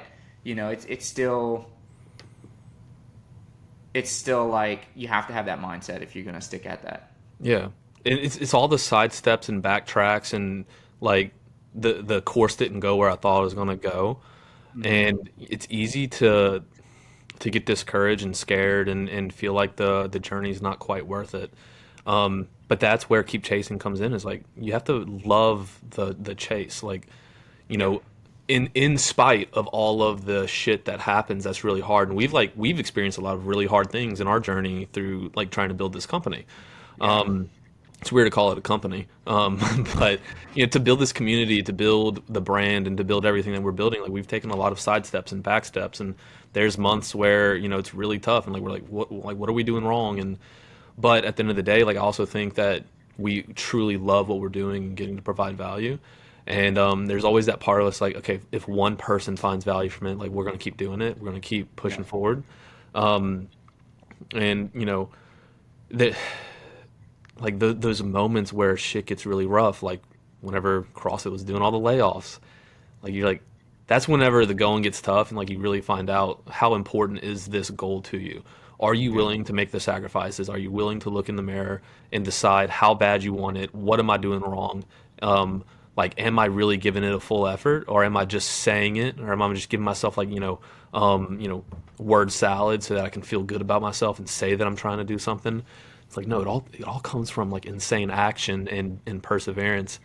it's still like you have to have that mindset if you're going to stick at that. yeah. It's all the side steps and backtracks and like the course didn't go where I thought it was gonna go. Hmm. And it's easy to get discouraged and scared and feel like the journey's not quite worth it. But that's where keep chasing comes in, is like you have to love the chase. Like, you Yep. know, in spite of all of the shit that happens that's really hard. And we've experienced a lot of really hard things in our journey through like trying to build this company. Yeah. It's weird to call it a company, but to build this community, to build the brand, and to build everything that we're building, like we've taken a lot of side steps and back steps, and there's months where it's really tough, and like we're like what are we doing wrong? And but at the end of the day, like I also think that we truly love what we're doing and getting to provide value, and there's always that part of us like, okay, if one person finds value from it, like we're gonna keep doing it, we're gonna keep Yeah. pushing forward, and that like those moments where shit gets really rough, like whenever CrossFit was doing all the layoffs, like you're like, that's whenever the going gets tough, and like you really find out how important is this goal to you. Are you Yeah. willing to make the sacrifices? Are you willing to look in the mirror and decide how bad you want it? What am I doing wrong? Like, am I really giving it a full effort, or am I just saying it, or am I just giving myself like word salad so that I can feel good about myself and say that I'm trying to do something? It's like, no, it all comes from like insane action and perseverance.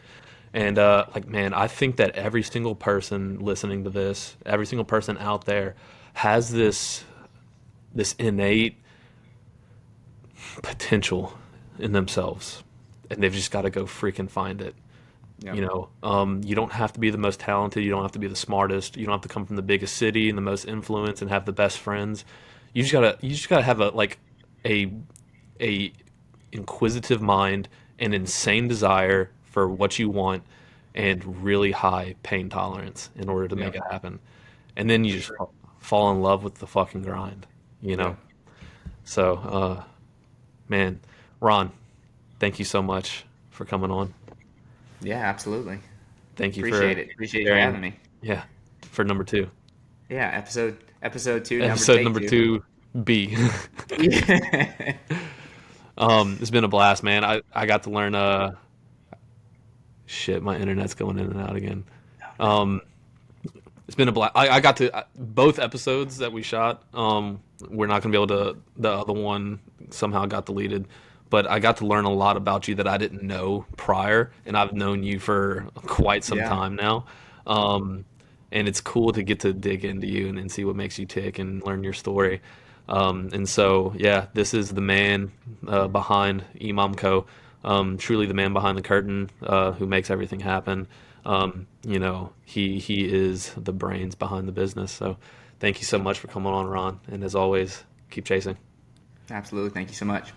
And like, man, I think that every single person listening to this, every single person out there has this innate potential in themselves, and they've just got to go freaking find it. Yeah. You don't have to be the most talented. You don't have to be the smartest. You don't have to come from the biggest city and the most influence and have the best friends. You just gotta have a a inquisitive mind, an insane desire for what you want, and really high pain tolerance in order to Yeah. make it happen. And then you For just sure. fall in love with the fucking grind, you Yeah. know? So, man, Ron, thank you so much for coming on. Yeah. Absolutely. Thank you for Appreciate it. Appreciate you sharing, having me. yeah, for number two. Yeah. Episode two. Number Episode take number two. two, B. Yeah. It's been a blast, man. I got to learn, shit, my internet's going in and out again. Oh no. Um, It's been a blast. I got to both episodes that we shot. We're not gonna be able to. The other one somehow got deleted, but I got to learn a lot about you that I didn't know prior, and I've known you for quite some Yeah. time now. Um, and it's cool to get to dig into you and see what makes you tick and learn your story. And so, yeah, this is the man behind EMOM Co. Truly the man behind the curtain who makes everything happen. He is the brains behind the business. So, thank you so much for coming on, Ron. And as always, keep chasing. Absolutely. Thank you so much.